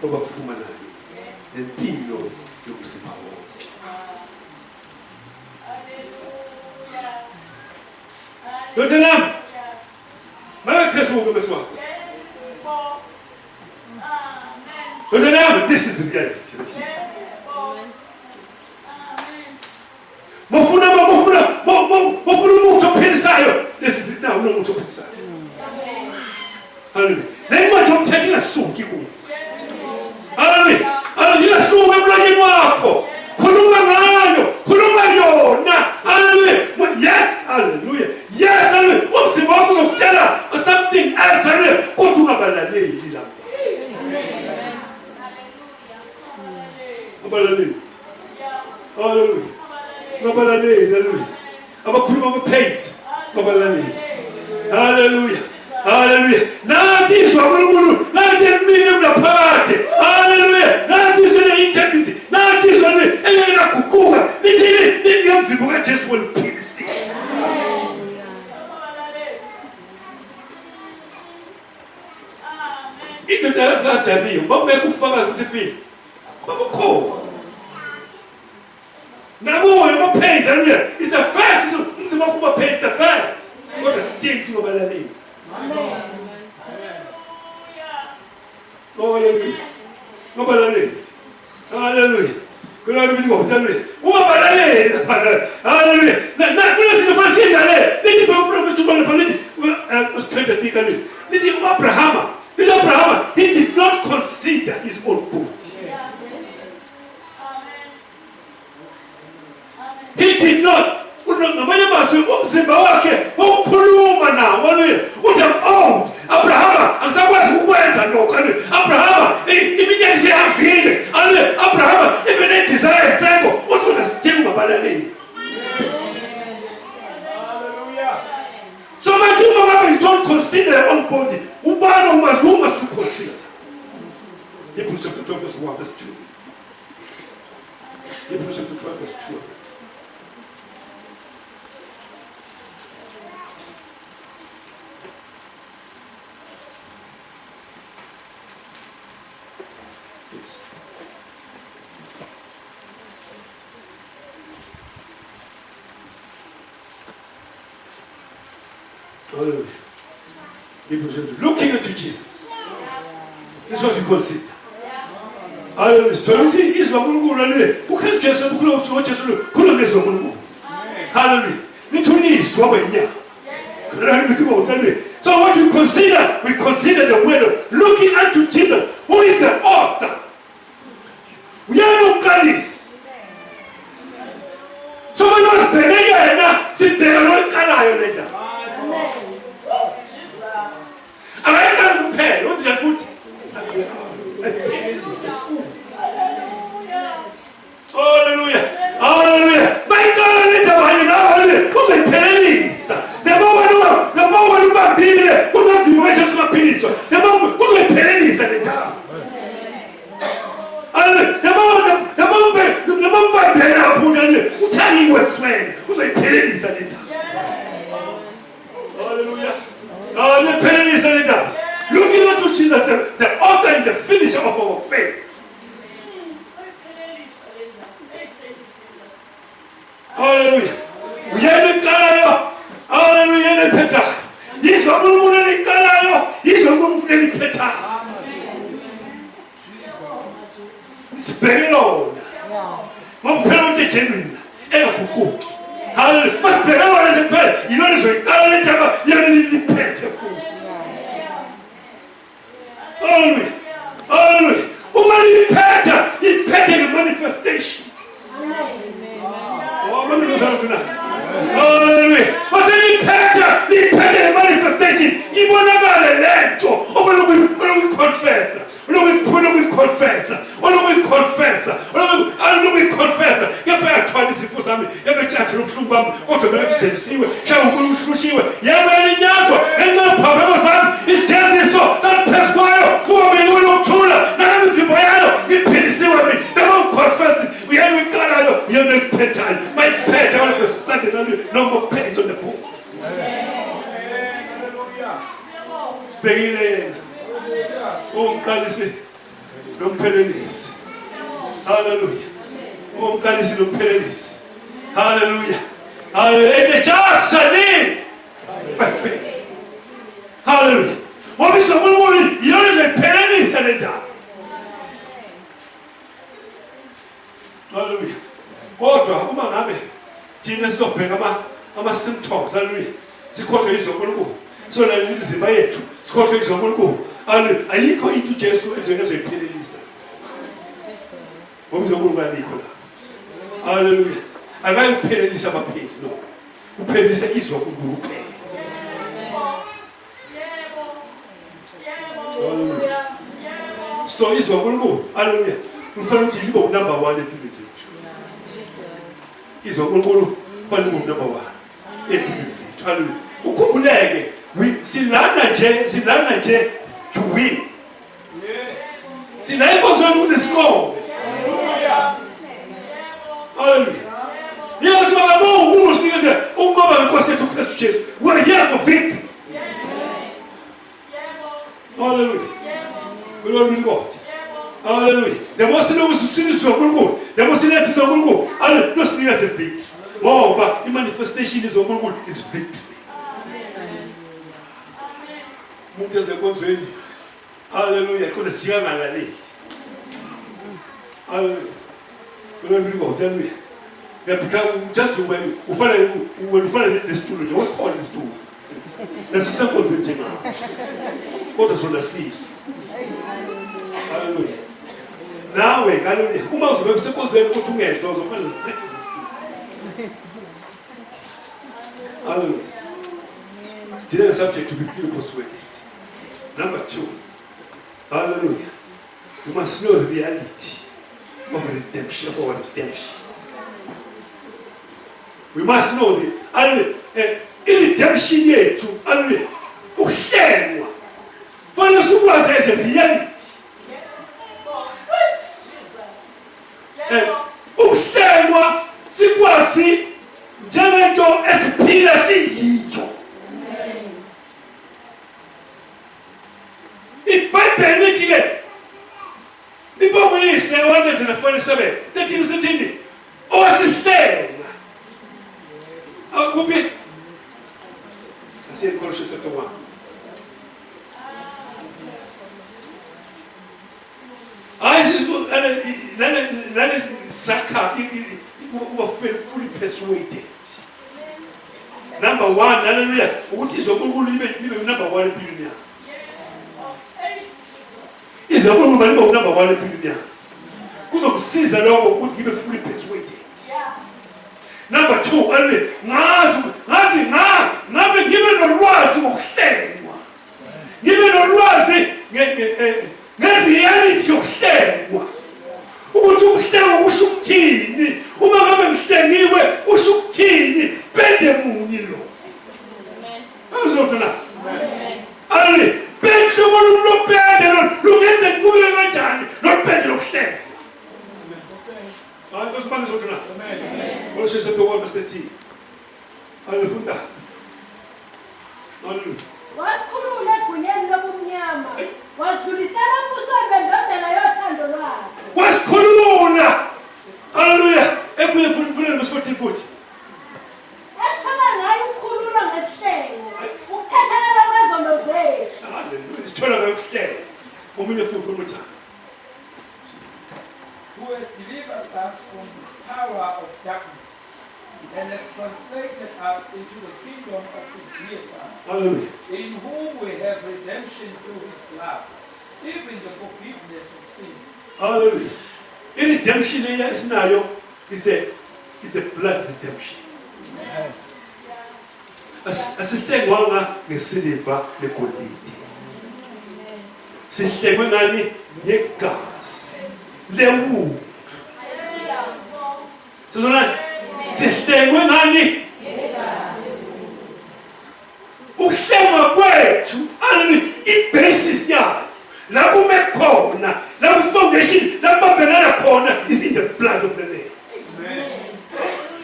over Fumana. And pee knows you will see power. Lieutenant! Mama tells you Gabefina. Lieutenant, this is the reality. This is it now. No more to pensar. Hallelujah. Nem mais eu tenho a sua que com. Hallelujah. Hallelujah. Sua é para quem marco. Hallelujah. Abakhuluma ama-pains. Babalaleli. Hallelujah. Hallelujah. Nathi izwa uNkulunkulu, nathi emini kunaphakade. Hallelujah. Nathi izwa ne-integrity. Nathi izwa engenaguquka. Nithi ngemvimbo kaJesu weliphilisi. Indoda yazaJabiyo babeka ufakazi ukuthi fini. Babukhona. Nakuyo ama-pains, hallelujah. It's a fact. Umzimba kuma-pains, it's a fact. Kodwa still ngobalaleli. Amen. Oh, hallelujah. Ngobalaleli. Hallelujah. Kulona ukuthi ngokuthanda. Ungabalaleli. Hallelujah. Na kulesinto fanele siyale. Nithi bafuna ubona phakathi ustraight ethically. Nithi uAbraham. Abraham, he did not consider his own body. He did not. Ngamanye amazwi umzimba wakhe ukukhuluma nawo uthi old. Abraham angisakwazi ukwenza lokho. Abraham iminyaka isihambile. Abraham even desire esengo uthi unasidinga ungabalaleli. So much you don't consider your own body. Ubani must you consider? Hebrews chapter 12 verse 1 verse 2. Hebrews chapter 12 verse 2. Hallelujah. Looking into Jesus. This is what you consider. Hallelujah. Izwa uNkulunkulu le. uKristu Jesu uNkulunkulu Jesu khuluma ngezwa uNkulunkulu. Hallelujah. Nithuniswa kwenyama. So what we consider the word of looking unto Jesus, who is the author. Uyamqalisa. So when we bheka yena sibheka lo eqalayo lena. Ayekani kuphela uthi nje futhi. Hallelujah. Hallelujah. Bayikala lendaba yena hallelujah. Uzayiphelelisa. Noma ubambile, ungavimu kaJesu maphilizwa. Noma uzayiphelelisa lendaba. Noma ubambela phunjani uthani weswele. Uzayiphelelisa lendaba. Hallelujah. Looking unto Jesus, the author and the finisher of our faith. Hallelujah. Hallelujah. Peter. Yes, what will we call? Yes, what will we Peter? It's very low. One penalty genuine. Hallelujah. But better one is a better. You know, you Peter. Hallelujah. Hallelujah. Woman, Peter, the manifestation. Oh, let me go down tonight. Hallelujah. What's in Peter? The manifestation. You want to go to that. Oh, we confess. My pet, all of a sudden, no more pets on the book. Begin. Umqalisi lomphelelisi. Hallelujah. Umqalisi lomphelelisi. Hallelujah. Hallelujah. And the just shall live by faith. Hallelujah. What is the one you know the penalties and the dark. Hallelujah. Kodwa uma ngabe thina sizobheka ama-symptoms, hallelujah. Sikhohlwe izwi loNkulunkulu. So la imizimba yethu sikhohlwe izwi loNkulunkulu. Ayikho into Jesu ezoyiphelelisa. Ngoba uNkulunkulu alikho la. Hallelujah. Akayiphelelisa amaphezi no. Uphelelisa izwi loNkulunkulu kuphela. So izwi loNkulunkulu, hallelujah. Kufanele ukuthi libe number 1 empilweni zethu. Izwi loNkulunkulu Fanele ube number 1 empilweni zethu. Hallelujah. Ukhumbuleke silana nje to win. Yes. Sila inkonzo ukuthi score. Hallelujah. Yes, mama, usinikeze ungoba ngenkosi yethu uKristu Jesu. We're here for victory. Hallelujah. Glory to God. Hallelujah. The most since zonkulunkulu, the most lethe zonkulunkulu, alle losinikeze victory. Ngoba manifestation zonkulunkulu is victory. Umuntu ezenkonzweni. Hallelujah. Kodwa sijika ngalalethi. Hallelujah. Glory to God. Hallelujah. Just when you find the stool, what's called the stool? That's a simple thing. What is on the seas? Hallelujah. Now, hallelujah. Who must be supposed to go to me? Hallelujah. Still a subject to be fully persuaded. Number 2. Hallelujah. You must know the reality of redemption, of our redemption. We must know that. Hallelujah. Redemption yethu. Hallelujah. Uhlengwa. Fanele sikwazi as a reality. Uhlengwa sikwazi njengento esiphila siyiyo. iBhayibheli lithi ke libonise 147 13 usithi owasihlenga akuphi asiye Colossians chapter 1 Then Zaka were fully persuaded. Number 1, hallelujah. What is number 1 billionaire? Is a woman number 1 billionaire? Who sees a law would give fully persuaded. Number 2, hallelujah. Nothing given on words of shame. Given on words, the reality of shame. Ukuthi uhlengwa kusho ukuthini uma ngabe ngihlengiwe kusho ukuthini phethe munye lo azotona ayi phethe lo phethe lo ngenze kuye kanjani lo phethe lo kuhlenga hayi kusibani azotona amen Colossians chapter 1 verse 13 alifunda hallelujah wasikhulula egunyeni lobumnyama wasidlulisela kusona ndodana yothando lwakhe wasikhulula hallelujah ekuye futhi verse 14 esithana ngayo ukukhululwa ngesihlengo ukuthethelelwa kwezondo zethu hallelujah sithola ngokuhlenga omunye futhi umthanda Who has delivered us from the power of darkness and has translated us into the kingdom of his dear Son, hallelujah in whom we have redemption through his blood, even the forgiveness of sins. hallelujah redemption esinayo is a blood redemption asihlengwanga ngesiliva legolide sihlengwe ngani ngegazi lewu sizona sihlengwe ngani ukuhlengwa kwethu i-basis yayo la kume khona la ku-foundation la kubambenana khona is in the blood of the Lamb.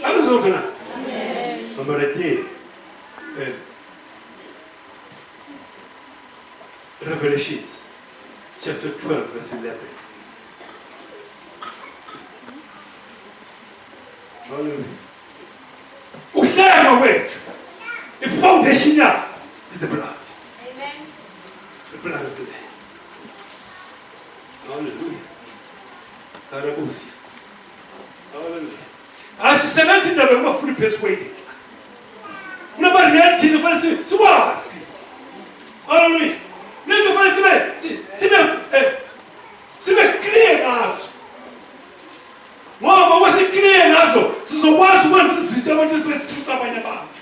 Akuzona mama right here Revelations chapter 12 verse 11. Hallelujah. Uhlengwa wethu i-foundation yayo is the blood. amen The blood of the Lamb. Hallelujah. Hallelujah. Hallelujah. Asisebenzi indaba yokuba fully persuaded. Kunaba reality kufanele siwazi. Hallelujah. Nento kufanele sibe clear ngazo. Ngoba wasi clear ngazo sizokwazi ukwenza izinto abantu esibethusa abanye abantu.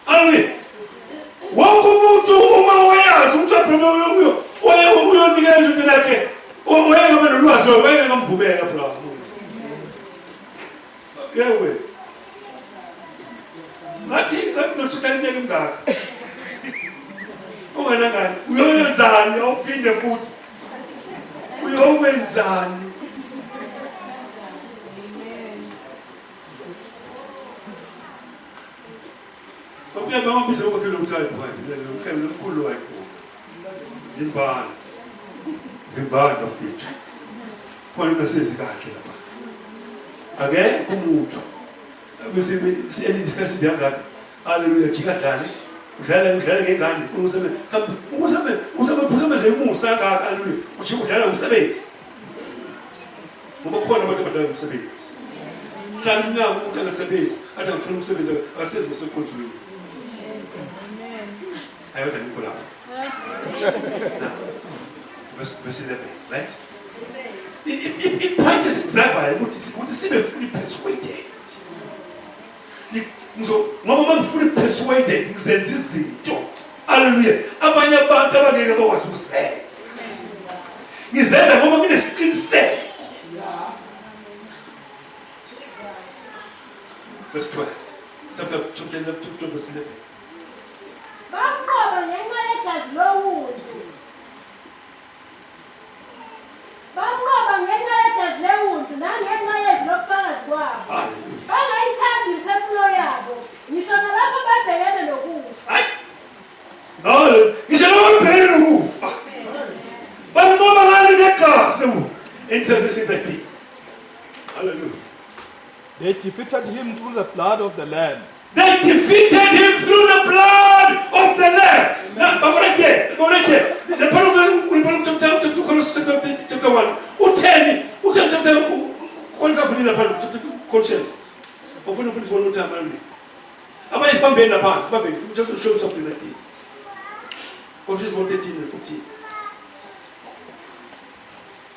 Hallelujah. Wonke umuntu uma wayazi ukuthi uyonikeza into lakhe oyengaba nolwazi oyengaba mvumela bravo yewe ngathi noshitaninyeke mngaka unganangani uyoyenzani awuphinde futhi uyokwenzani Sophia bangabiza ukuphila umthali kwakhe lomkhulu lomkhulu wakhe imbani bafethu khona ngasezi kahle lapha akekho umuntu bese siyeni discuss ngaka haleluya jika dlala ngengane usebenze emusa ngaka haleluya uthi udlala umsebenzi ngoba khona abantu abadlala umsebenzi hlala unyaka umuntu angasebenzi athi ngithola umsebenzi akasezi ngosekonzweni I heard the Nicola. Verse 11, right? It points in Bible, what is fully persuaded. So, no fully persuaded, hallelujah. Abanye abantu abangeke bakwazi ukusenza. Ngizenza ngoba nginesiqiniseko. Verse 12. Chapter 2, verse 11. Bamqoba ngenxa yegazi lowuntu. Bamqoba ngenxa yegazi lewuntu nangenxa yezwi lobufakazi kwabo. Bangayithandi imiphefumulo yabo. Ngisho nalapho babhekene nokufa. Hayi. Ngisho nalapho babhekene nokufa. Bamqoba ngale negazi lewuntu. Intercession by me. Hallelujah. They defeated him through the blood of the Lamb. They defeated him through the blood of the Lamb. Now, chapter 1. Conscience. Just to show something like this. Conscience 1:13 and 14.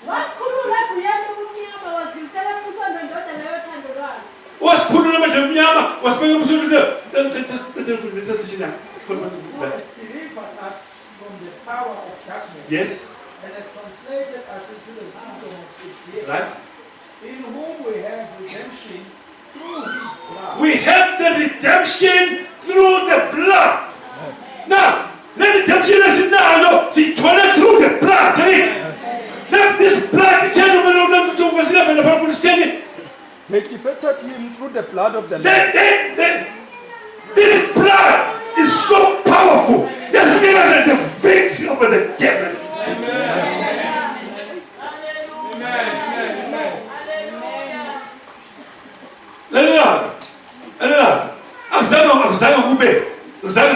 Wasikhulula kuyena umnyama wazidlulisela emusweni wendodana yothando lwakhe. Wasikhulula amandla omnyama wasibeka emusweni Who has delivered us from the power of darkness. Yes. And has translated us into the kingdom of his dear Right. Son, in whom we have redemption through his blood. We have the redemption through the blood. Now, the redemption is now, see, through the blood, right? Now, this blood, They defeated him through the blood of the Lamb. this blood is so powerful. It's given us the victory over the devil.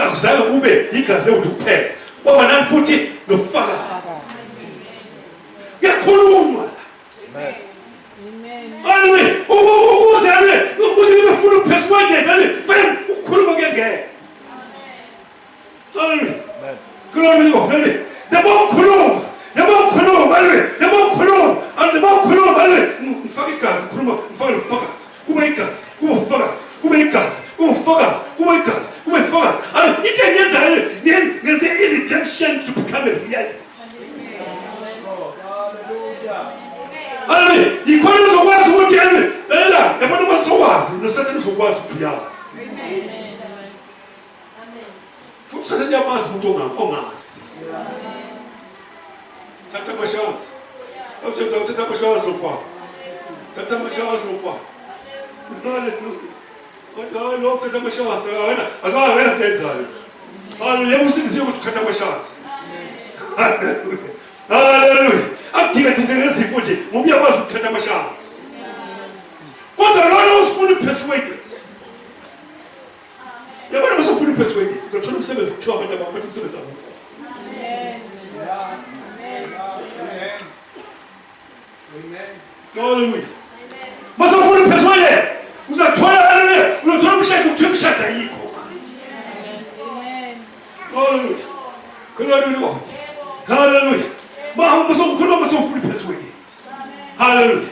Akuzange kube igazi lethu kuphela. Ngoba nani futhi nofakazi. Kuyakhulunywa. Hallelujah. Ukuze nibe full persuaded, fanele ukukhuluma kuyangena. Hallelujah. Glory to God. The more khuluma, hallelujah. Mfaka igazi, khuluma, mfaka nofakazi. Kuba igazi, kuba ufakazi, kuba igazi, kuba ufakazi, kuba igazi, kuba ufakazi. Into enyenzayo, ngenze redemption to become a reality. Hallelujah. Ikhona uzokwazi ukuthi lalela, yabona masokwazi, noSathane uzokwazi ukuyazi. Futhi Sathane uyamazi umuntu ongazi. Thatha amashansi. Awuthatha amashansi mfana. Thatha amashansi mfana. Lo thatha amashansi. Akayenzayo. Hallelujah. Usindisiwe ukuthi thatha amashansi. Hallelujah. Hallelujah. Akudinga izifo nje ngoba uyakwazi ukuthatha amashansi. Kodwa lona usifuna persuaded. Yabona usifuna persuaded. Uzothola umsebenzi kuthiwa abantu abaphethe umsebenzi wabo. Hallelujah. Masufuna persuaded. Uzothola umshado kuthiwa umshado ayikho. Hallelujah. Glory to God. Hallelujah. Masufuna persuaded. Hallelujah.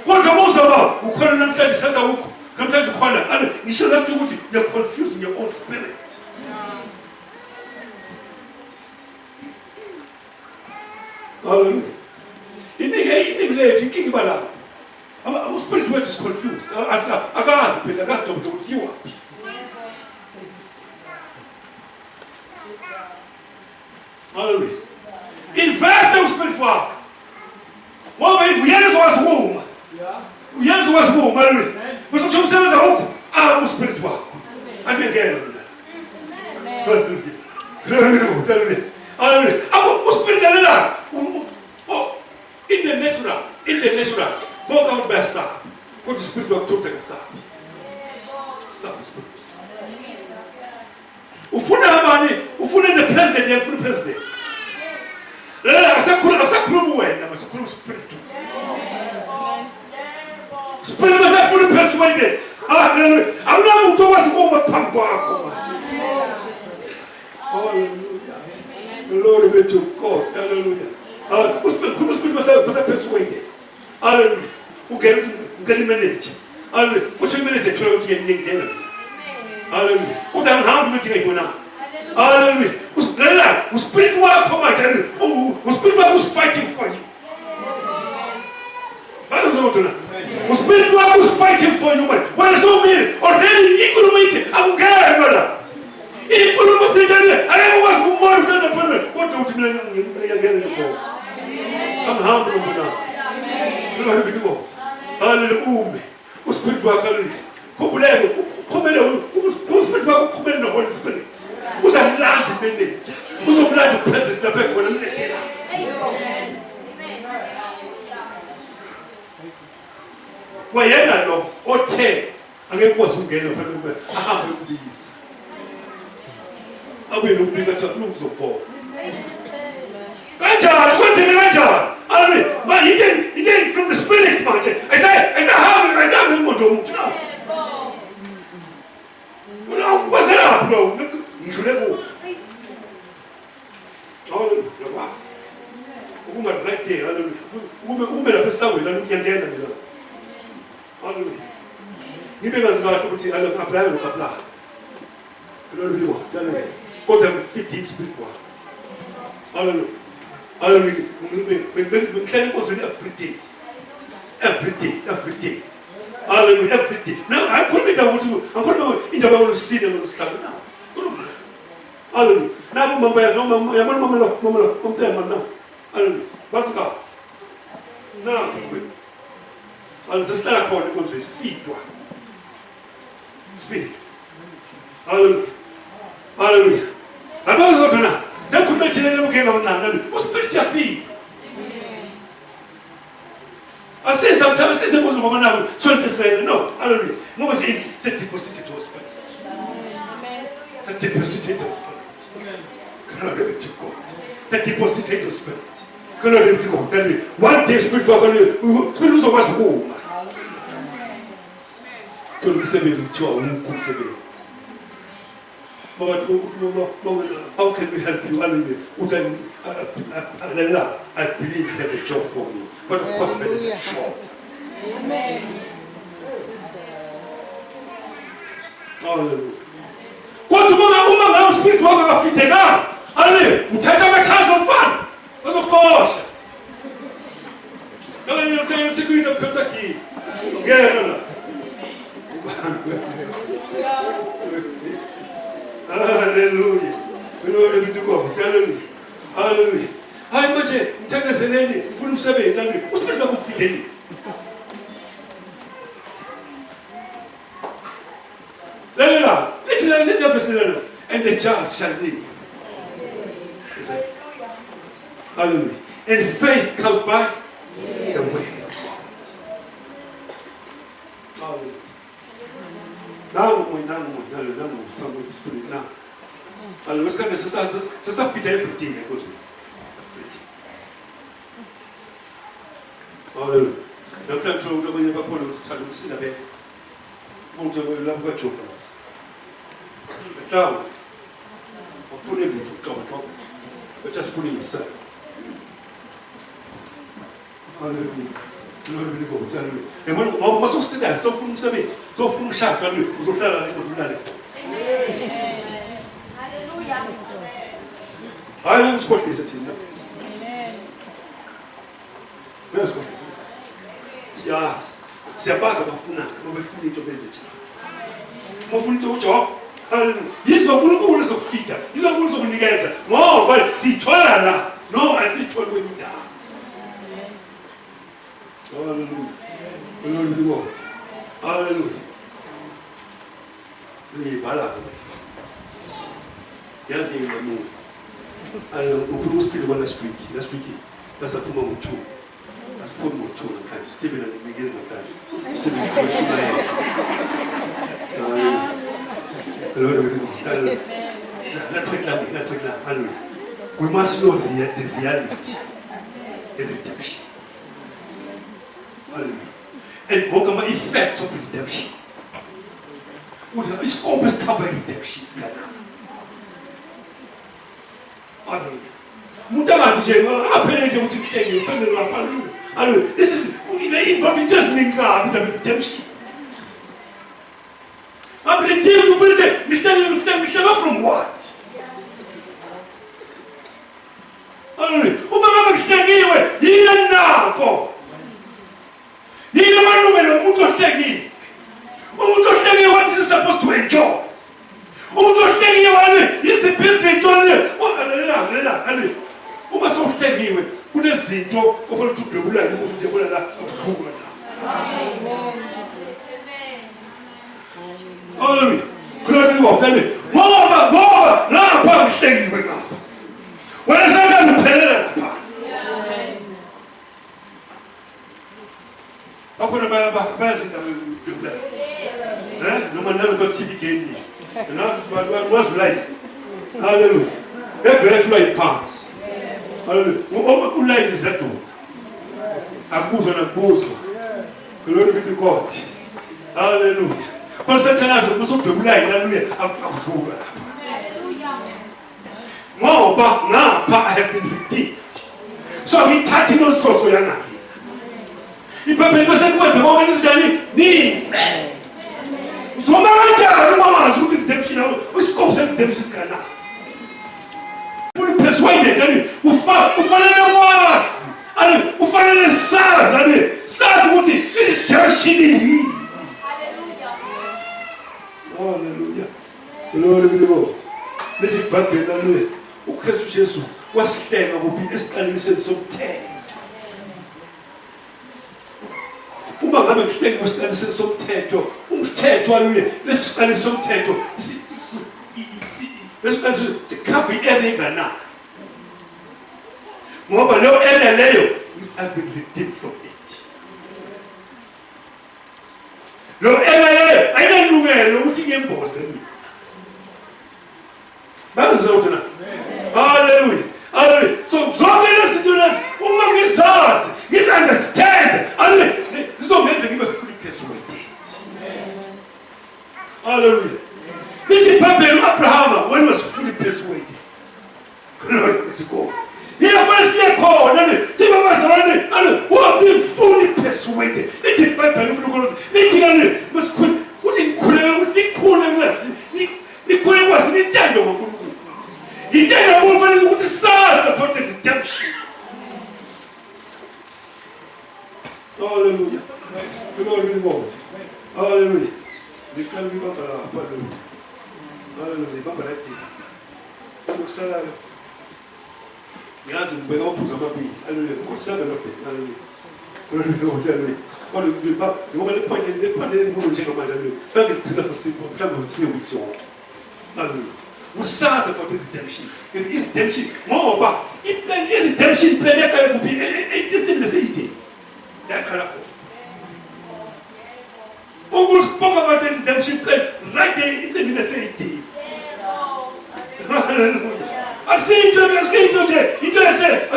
Kodwa mawuzaba ukhona namhlanje senza ukho. Namhlanje khona ngisho last ukuthi you're confusing your own spirit. Hallelujah. Iningi lethu inkinga ibala. Our spirit is confused. Akazi phela akazi ukuthi uyiwa. Hallelujah. Invest uspirit wako. Ngoba uyenze wasiwuma. Uyenze wasiwuma. Hallelujah. Usukumsebenza huko. Uspirit wako. Angengena mina. Hallelujah. Hallelujah. Hallelujah. Uspirit la. In the natural. Go out by stop. What the spirit wako tutaka stop. Stop spirit. Ufuna amani, ufuna the president, ufuna president. Asakula muwena, asakula spiritu. Spiritu asakula president. Hallelujah. Amna mtu wasikuomba pango wako. Hallelujah. Glory be to God. Hallelujah. Spiritu asakula persuaded. Hallelujah. Ugeri manage. Hallelujah. What you manage to try to get. Hallelujah. Utamhamu mtu yeye hallelujah. Uspirit wako majani. Uspirit wako is fighting for you. Bado zote. Uspirit wako is fighting for you man. Wala so mimi already economic akugaya brother. Economic sijani. Ayo was kumwona tena pale. Wote utimia yageni yuko. Amhamu mwana. Glory be to God. Hallelujah. Uspirit wako kubulego kumele uspirit wako kumele no Holy Spirit. Uza land manager. Uza land president abeko na mletela. Amen. Wayena no othe angekwazi ungena phela kube ahambe kubisa. Abuye nokubika thathi uzobhola. Kanjani kwenzeke kanjani? Hallelujah. But he did from the spirit manje. I say how I don't know umuntu now. What's it up, bro? You should have go. Hallelujah. Uma right there. Hallelujah. Uma la pessoa lá no que entende melhor. Hallelujah. E pega as barras porque ela tá praia no capla. Glória a Deus. Hallelujah. Outra fit espiritual. Hallelujah. Hallelujah. Me quero construir every day. Hallelujah, everything. Now I put it out to I'm putting in the Bible to see them start now. Hallelujah. Now mama ya mama tell now. Hallelujah. What's God? Now I'll just start calling the country feet. Feet. Hallelujah. Hallelujah. I'm also now. Then could not tell them again of now. What's your feet? I say sometimes I say the most woman now so it says no. Hallelujah. No was in the deposit to us. The deposit to us. Glory to God. The deposit to spirit. Glory to God. Tell me one day spirit spirit was home. Que nous savons tu as un coup sévère. How can we help you? Hallelujah. I believe you have a job for me. But of course, there is a job. Amen. Hallelujah. Quanto uma espiritual na fitega, ali, o tchau vai chance no fan. Mas o coxa. Eu tenho seguinte coisa aqui. Guerra. Hallelujah. Glory be to God. Hallelujah. Hallelujah. Ai maje, mtaka zeneni, funu sabe tangu. Usipenda kufideli. Let the person and the just shall live. Exactly. Hallelujah. And faith comes by the way of God. Hallelujah. Now, spirit now. Allora, questa se sta fidele frittine così. Allora, non tanto lo voglio proprio lo sta lo si deve. Molto la faccio. Ciao. Ho fuori di tutto, ho già spulito. Allora. Glory to God. Hallelujah. E ma sono stati, sono fu sapete, sono fu sciacca lui, sono stata la continuare. Alleluia. Hai un squadro di cina. Non squadro. Si a base ma funa, non mi finito benzeci. Mo finito ciò, Hallelujah. Yizwa uNkulunkulu uzokufika. Yizwa uNkulunkulu uzokunikeza. Ngoba sithola la. No, asitholi kwenye indawo. Hallelujah. Hallelujah. Hallelujah. Ngibhala. Yazi ngiyamuni. Ufuna usiphile last week. Last week. Lasaphuma ngo2. Asiphuma ngo2 nakhanje. Stephen anginikeza nakhanje. Stephen ushaya. Hallelujah. Hallelujah. We must know the reality. The redemption. Hallelujah. And what are the effects of redemption? It's always cover redemption. Hallelujah. This is the involvement God with redemption. I'm redeemed from what? Hallelujah. What is he supposed to enjoy? Is the person Hallelujah. Glory to God. More, now I'm staying with God. When I say I'm telling you, I'm going to buy a basket of do that. No one never got TV game. And I was right. Hallelujah. Every right pass. Hallelujah. What could like is that too? I goes on a goes. Glory be to God. Hallelujah. But such an answer was so to like, hallelujah. More back now, I have been redeemed. So he touching on so young. He probably was at the moment is done. Me. So my mama is with redemption, which comes at redemption. Fully persuaded, and who found the was, and who found the stars, and stars with it. Redemption. Hallelujah. Glory be to God. Let it back to hallelujah. O Cristo Jesus was staying on the escalation so tight. Uma ngame ngithenga escalation so tight. Umthetho hallelujah. Lesicale so tight. Lesicale sikhavi erengana. Ngoba lo ene leyo I've been redeemed from it. Lo ene leyo ayinalungelo ukuthi ngiyemboze mina. Bazotuna. Hallelujah. Hallelujah. So drop in the situation. Let's understand. Hallelujah. So make them fully persuaded. Hallelujah. This is Abraham when he was fully persuaded. Glory to God. He has to call. See what was who have been fully persuaded. Let it Bible was could he did not move with the stars about the redemption. Hallelujah. Glory to God. Hallelujah. The can be Hallelujah. Hallelujah. Hallelujah. Yes, we don't put some up. Hallelujah. What's that? Hallelujah. Glory to God. Hallelujah. What do you do? You want to point in the point in the check of my hallelujah. Thank you for the simple plan of 3 weeks old. Hallelujah. We start about the redemption. And the redemption, more about it plan redemption plan that can be in the city. That kind of. We will spoke about the redemption plan right there in the city. Hallelujah. I say to you, he just said,